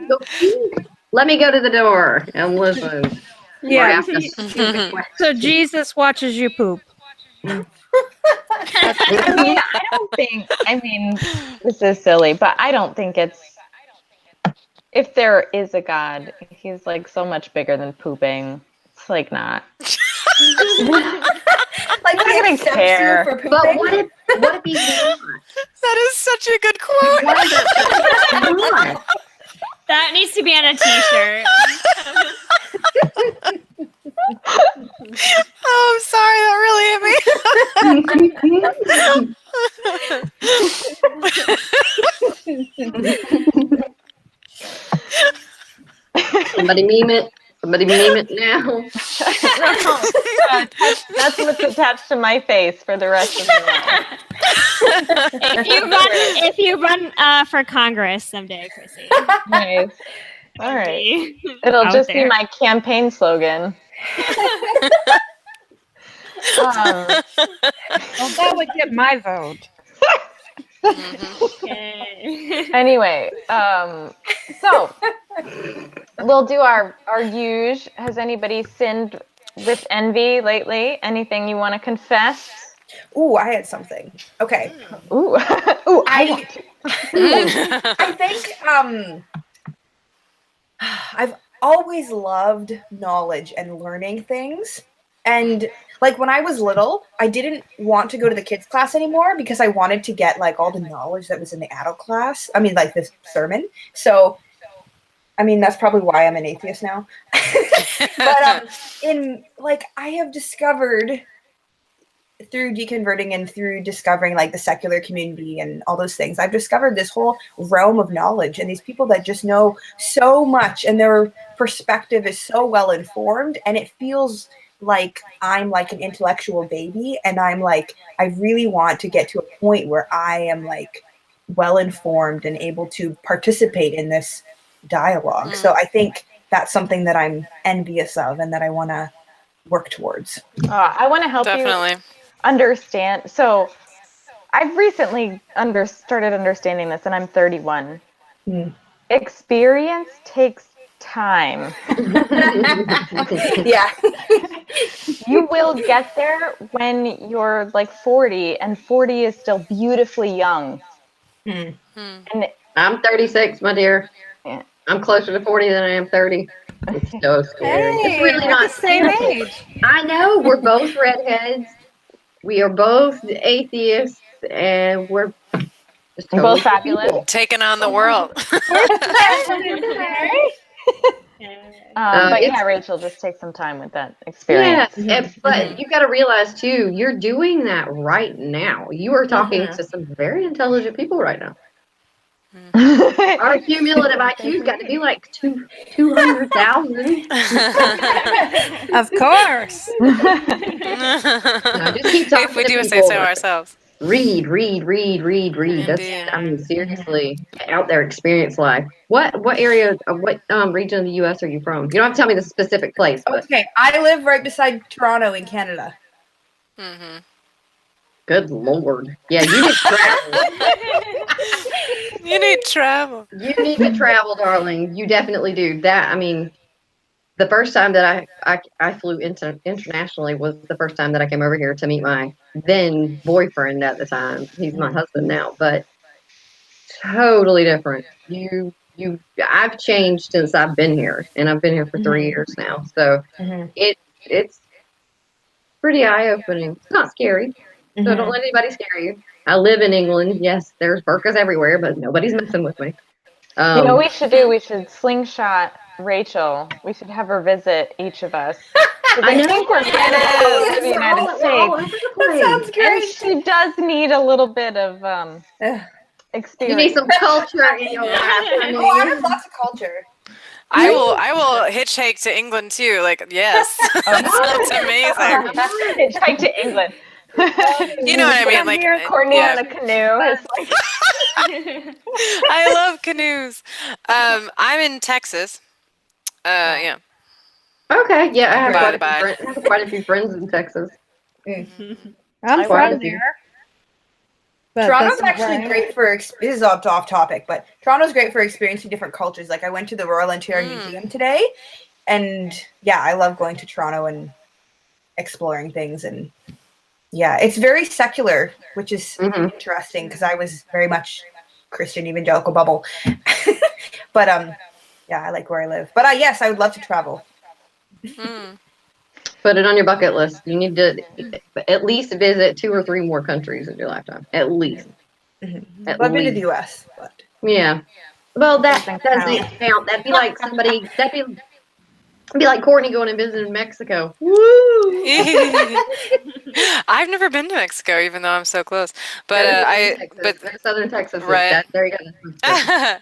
Go, let me go to the door and listen. Or I Yeah. have to stupid question. So Jesus watches you poop. I mean, this is silly, but I don't think it's, if there is a God, he's like so much bigger than pooping. It's like not. Like he gonna accepts care. you for But pooping. what if he's not? That is such a good quote. What if he's not? That needs to be on a T-shirt. Oh, I'm sorry. That really hit me. Somebody meme it. Somebody meme it now. That's what's attached to my face for the rest of my life. If you run for Congress someday, Chrissy. Nice. All right. Be It'll out just be there. my campaign slogan. Well, that would get my vote. Okay. Anyway, so we'll do our huge. Has anybody sinned with envy lately? Anything you want to confess? Ooh, I had something. Okay. Ooh, ooh, I I think I've always loved knowledge and learning things. And like when I was little, I didn't want to go to the kids class anymore because I wanted to get like all the knowledge that was in the adult class. I mean like this sermon. So I mean that's probably why I'm an atheist now. But in like I have discovered through deconverting and through discovering like the secular community and all those things, I've discovered this whole realm of knowledge and these people that just know so much and their perspective is so well informed, and it feels like I'm like an intellectual baby, and I'm like I really want to get to a point where I am like well informed and able to participate in this dialogue. So I think that's something that I'm envious of and that I want to work towards. I want to help you Definitely. understand. So I've recently started understanding this, and I'm 31. Experience takes time. Yeah. You will get there when you're like 40, and 40 is still beautifully young. And I'm 36, my dear. Yeah. I'm closer to 40 than I am 30. It's so scary. It's really we're not the same scary. age. I know we're both redheads. We are both atheists, and we're just Both totally fabulous. people. Taking on the world. But it's- yeah, Rachel, just take some time with that experience. Yeah, but you've got to realize too, you're doing that right now. You are talking to some very intelligent people right now. Our cumulative IQ's got to be like 200,000. Of course. No, just keep talking If we to do people. say so ourselves. Read. That's, Indeed. I mean, seriously, out there, experience life. What area, what region of the U.S. are you from? You don't have to tell me the specific place, but Okay, I live right beside Toronto in Canada. good Lord. Yeah, you need to travel. You need travel. You need to travel, darling. You definitely do. That, I mean, the first time that I flew internationally was the first time that I came over here to meet my then boyfriend at the time. He's my husband now, but totally different. I've changed since I've been here, and I've been here for 3 years now. So it's pretty eye-opening. It's not scary. So don't let anybody scare you. I live in England. Yes, there's burkas everywhere, but nobody's messing with me. You know what we should do? We should slingshot Rachel. We should have her visit each of us. I think we're kind of all over the United States. That sounds great. And she does need a little bit of experience. You need some culture in your life. Oh, I have lots of culture. I will hitchhike to England too. Like, yes, that sounds amazing. Hitchhike to England. You know what I mean? Like Courtney on a canoe. It's like I love canoes. I'm in Texas. Yeah. Okay, yeah, I have quite a few friends in Texas. I'm from there. But Toronto's that's actually right. great for, this is off topic, but Toronto's great for experiencing different cultures. Like I went to the Royal Ontario Museum today, and yeah, I love going to Toronto and exploring things. And yeah, it's very secular, which is interesting because I was very much Christian evangelical bubble. But yeah, I like where I live. But yes, I would love to travel. Put it on your bucket list. You need to at least visit 2 or 3 more countries in your lifetime. At least. I've been to the U.S. But yeah. Well, that doesn't count. That'd be like somebody. That'd be like Courtney going and visiting Mexico. Woo! I've never been to Mexico, even though I'm so close. But But Southern Texas. Right. There you go. Yeah,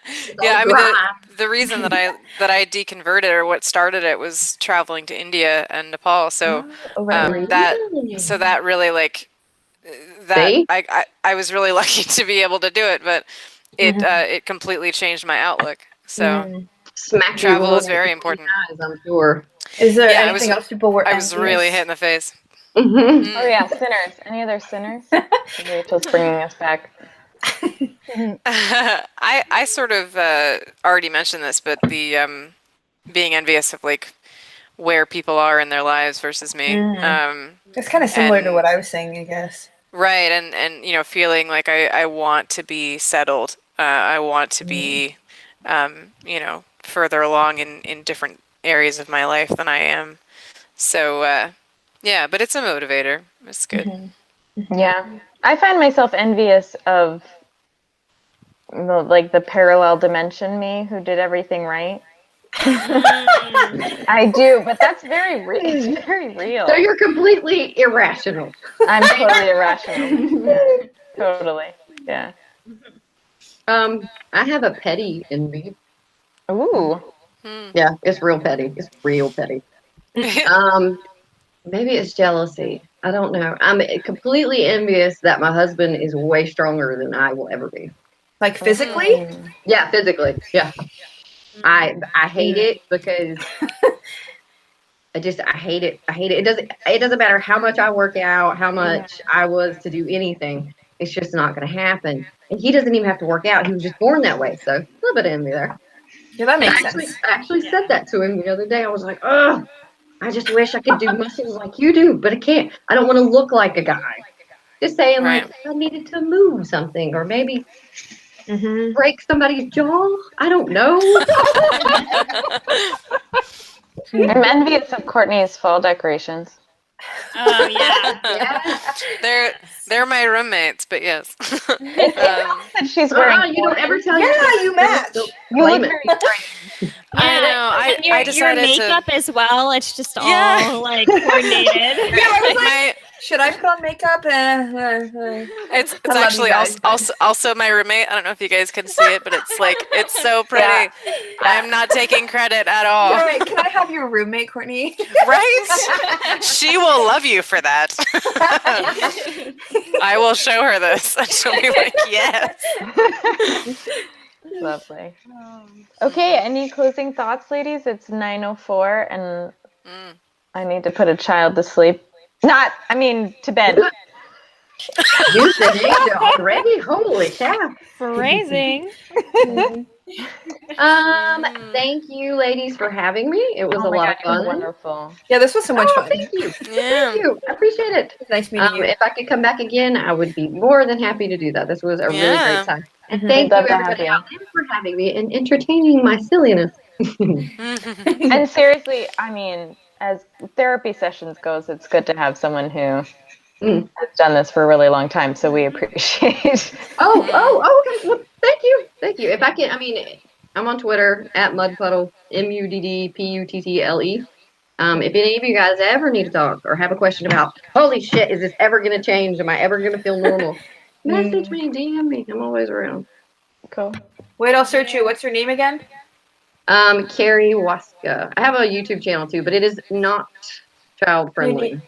I mean the reason that I deconverted, or what started it, was traveling to India and Nepal. So that really like that See? I was really lucky to be able to do it, but it completely changed my outlook. So travel is very important. Eyes, I'm sure. Is there Yeah, anything else people were? I was really hit in the face. oh yeah, sinners. Any other sinners? Rachel's bringing us back. I sort of already mentioned this, but the being envious of like where people are in their lives versus me. It's kind of similar to what I was saying, I guess. Right, and you know, feeling like I want to be settled. I want to be, you know, further along in different areas of my life than I am. So yeah, but it's a motivator. It's good. Yeah, I find myself envious of the parallel dimension me who did everything right. I do, but that's very real. So you're completely irrational. I'm totally irrational. Totally. Yeah. I have a petty in me. Ooh. Yeah, it's real petty. It's real petty. Maybe it's jealousy. I don't know. I'm completely envious that my husband is way stronger than I will ever be. Like physically? Yeah, physically. Yeah. I hate it because I hate it. I hate it. It doesn't matter how much I work out, how much I was to do anything. It's just not going to happen. And he doesn't even have to work out. He was just born that way. So a little bit of envy there. Yeah, that makes sense. I actually said that to him the other day. I was like, oh, I just wish I could do muscles like you do, but I can't. I don't want to look like a guy. Just saying, like, I needed to move something, or maybe break somebody's jaw. I don't know. I'm envious of Courtney's fall decorations. Oh yeah. They're my roommates, but yes. That she's wearing. You don't ever tell you match. You look it. very I know. And your, I decided your makeup as well. It's just all like coordinated. Should I put on makeup? It's actually also my roommate. I don't know if you guys can see it, but it's like it's so pretty. Yeah. I'm not taking credit at all. Wait, can I have your roommate, Courtney? Right? She will love you for that. I will show her this, and she'll be like, "Yes." Lovely. Okay, any closing thoughts, ladies? It's 9:04, and I need to put a child to sleep. To bed. You finished already? Holy cow. Phrasing. Thank you, ladies, for having me. It was a lot of fun. Wonderful. Yeah, this was so much fun. Thank you. Yeah. Thank you. I appreciate it. Nice meeting you. If I could come back again, I would be more than happy to do that. This was a really great time. Thank We'd you, love to have everybody you. out there, for having me and entertaining my silliness. And seriously, I mean, as therapy sessions goes, it's good to have someone who Mm. has done this for a really long time. So we appreciate. Okay. Well, thank you. If I can, I mean, I'm on Twitter at Mudpuddle, MUDDPUTTLE. If any of you guys ever need to talk or have a question about, holy shit, is this ever going to change? Am I ever going to feel normal? Message me, DM me. I'm always around. Cool. Wait, I'll search you. What's your name again? Carrie Waska. I have a YouTube channel too, but it is not child friendly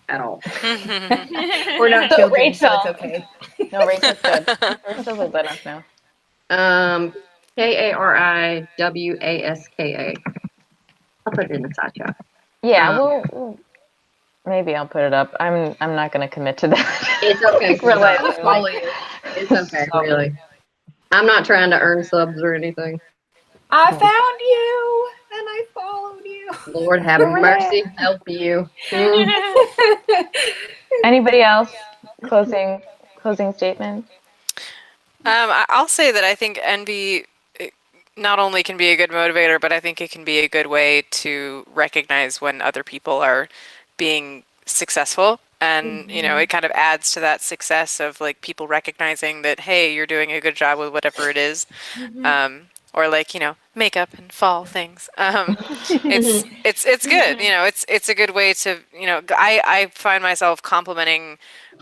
at all. We're not So, children, so it's Rachel. okay. No, Rachel's good. Rachel's old enough now. KARIWASKA. I'll put it in the side chat. Yeah, maybe I'll put it up. I'm not going to commit to that. It's okay. I'll follow you. It's okay, really. I'm not trying to earn subs or anything. I found you and I followed you. Lord have mercy, help you. Anybody else? Closing statement? I'll say that I think envy not only can be a good motivator, but I think it can be a good way to recognize when other people are being successful. And, you know, it kind of adds to that success of like people recognizing that, hey, you're doing a good job with whatever it is. Or like, you know, makeup and fall things. It's good. You know, it's a good way to, you know, I find myself complimenting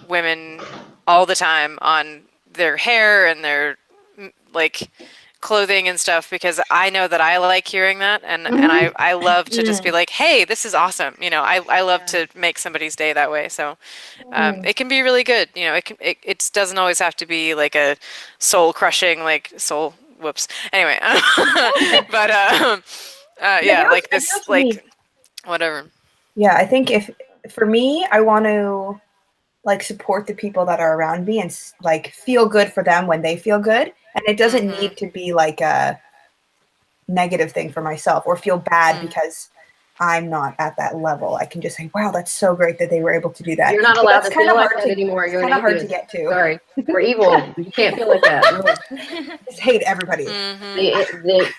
women all the time on their hair and their like clothing and stuff because I know that I like hearing that and I love to just be like, hey, this is awesome. You know, I love to make somebody's day that way. So it can be really good. You know, it doesn't always have to be like a soul crushing like soul whoops. Anyway, but yeah, like this like whatever. Yeah, I think if for me, I want to like support the people that are around me and like feel good for them when they feel good, and it doesn't need to be like a negative thing for myself or feel bad because I'm not at that level. I can just say, wow, that's so great that they were able to do that. You're not But allowed that's to kind feel of like hard that to anymore. You're kind of hard to atheist. get to. Sorry, we're evil. You can't feel like that. No. Just hate everybody. The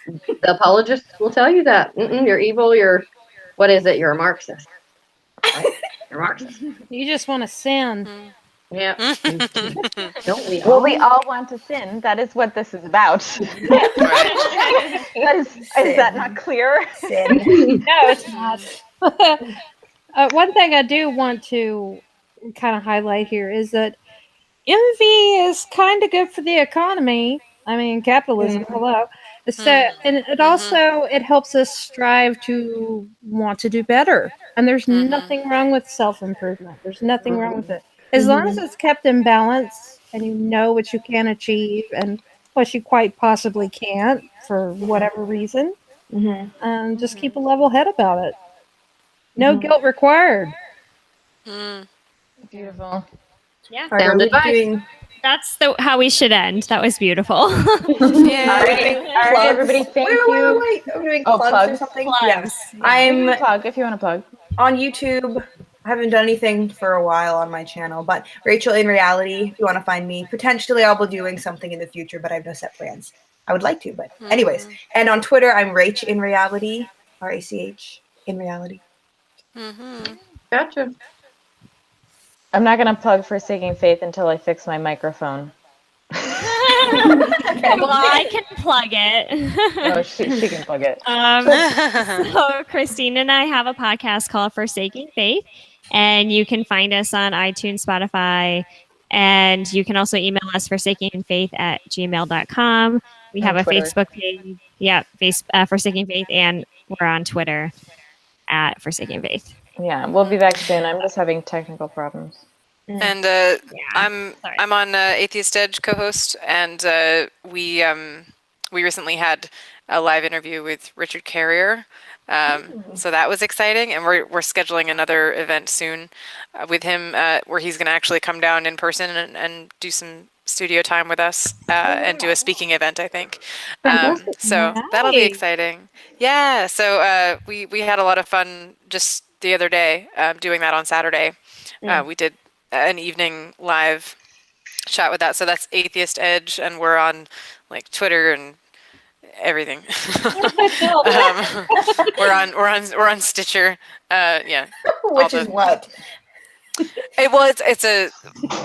apologists will tell you that. You're evil. You're, what is it? You're a Marxist. Right? You're a Marxist. You just want to sin. Yeah. Don't we Well, all? we all want to sin. That is what this is about. Is that not clear? Sin. No, it's not. One thing I do want to kind of highlight here is that envy is kind of good for the economy. I mean, capitalism. Hello. So, and it also it helps us strive to want to do better. And there's nothing wrong with self-improvement. There's nothing wrong with it. As long as it's kept in balance and you know what you can achieve and what you quite possibly can't for whatever reason, just keep a level head about it. No guilt required. Beautiful. Yeah, All right, are Sound we advice. doing that's how we should end. That was beautiful. All right, everybody. Thank you. Wait. Are we doing Oh, plugs or plugs? something? Plugs. Yes. Yeah. I'm Plug if you want to plug. on YouTube. I haven't done anything for a while on my channel, but Rachel in Reality, if you want to find me, potentially I'll be doing something in the future, but I have no set plans. I would like to, but anyways. And on Twitter, I'm Rach in Reality, RACH in Reality. Gotcha. I'm not going to plug Forsaking Faith until I fix my microphone. Well, I can plug it. Oh, she can plug it. So Christine and I have a podcast called Forsaking Faith, and you can find us on iTunes, Spotify, and you can also email us forsakingfaith@gmail.com. We have a Twitter. Facebook page, Forsaking Faith, and we're on Twitter at Forsaking Faith. Yeah, we'll be back soon. I'm just having technical problems. And I'm Sorry. on Atheist Edge co-host, and we recently had a live interview with Richard Carrier, so that was exciting, and we're scheduling another event soon with him where he's going to actually come down in person and do some studio time with us and do a speaking event, I think. So that'll be exciting. Yeah. So we had a lot of fun just the other day doing that on Saturday. We did an evening live chat with that. So that's Atheist Edge, and we're on like Twitter and everything. We're on Stitcher. Yeah. Which is what? It's a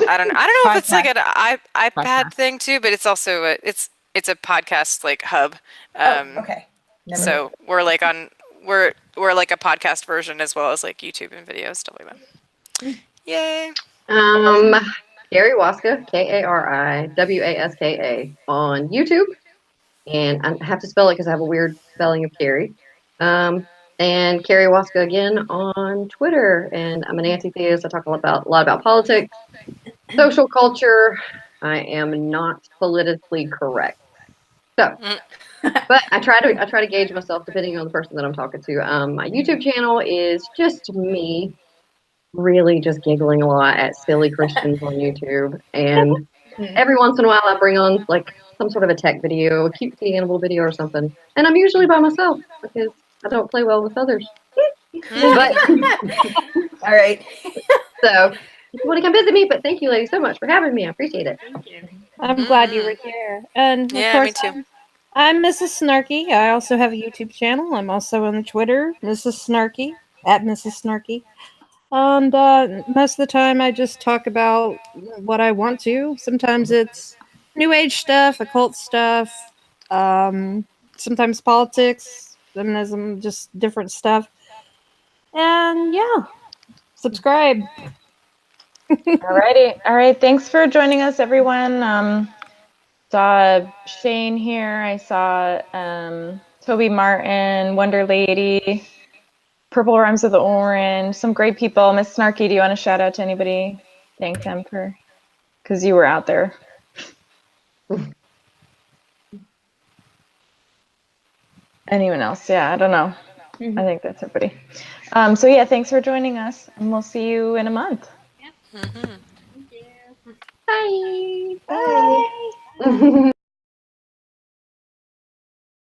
I don't know if it's like an iPad Podcast. thing too, but it's also it's a podcast like hub. Okay. Never So we're like on we're like a podcast version as well as like YouTube and videos, stuff like that. Yay. Carrie Waska, Kariwaska on YouTube, and I have to spell it because I have a weird spelling of Carrie. And Carrie Waska again on Twitter, and I'm an anti-theist. I talk a lot about politics, social culture. I am not politically correct. So, but I try to gauge myself depending on the person that I'm talking to. My YouTube channel is just me, really just giggling a lot at silly Christians on YouTube, and every once in a while I bring on like some sort of a tech video, a cute animal video or something, and I'm usually by myself because I don't play well with others. But All right. so if you want to come visit me, but thank you, ladies, so much for having me. I appreciate it. Thank you. I'm glad you were here. And of Yeah, course, me too. I'm Mrs. Snarky. I also have a YouTube channel. I'm also on Twitter, Mrs. Snarky, at Mrs. Snarky. And most of the time, I just talk about what I want to. Sometimes it's New Age stuff, occult stuff, sometimes politics, feminism, just different stuff. And yeah, subscribe. Alrighty. All right. Thanks for joining us, everyone. Saw Shane here. I saw Toby Martin, Wonder Lady, Purple Rhymes with the Orange. Some great people. Miss Snarky, do you want to shout out to anybody? Thank them for, because you were out there. Anyone else? Yeah, I don't know. I think that's everybody. So yeah, thanks for joining us, and we'll see you in a month. Mm-hmm. Bye. Bye.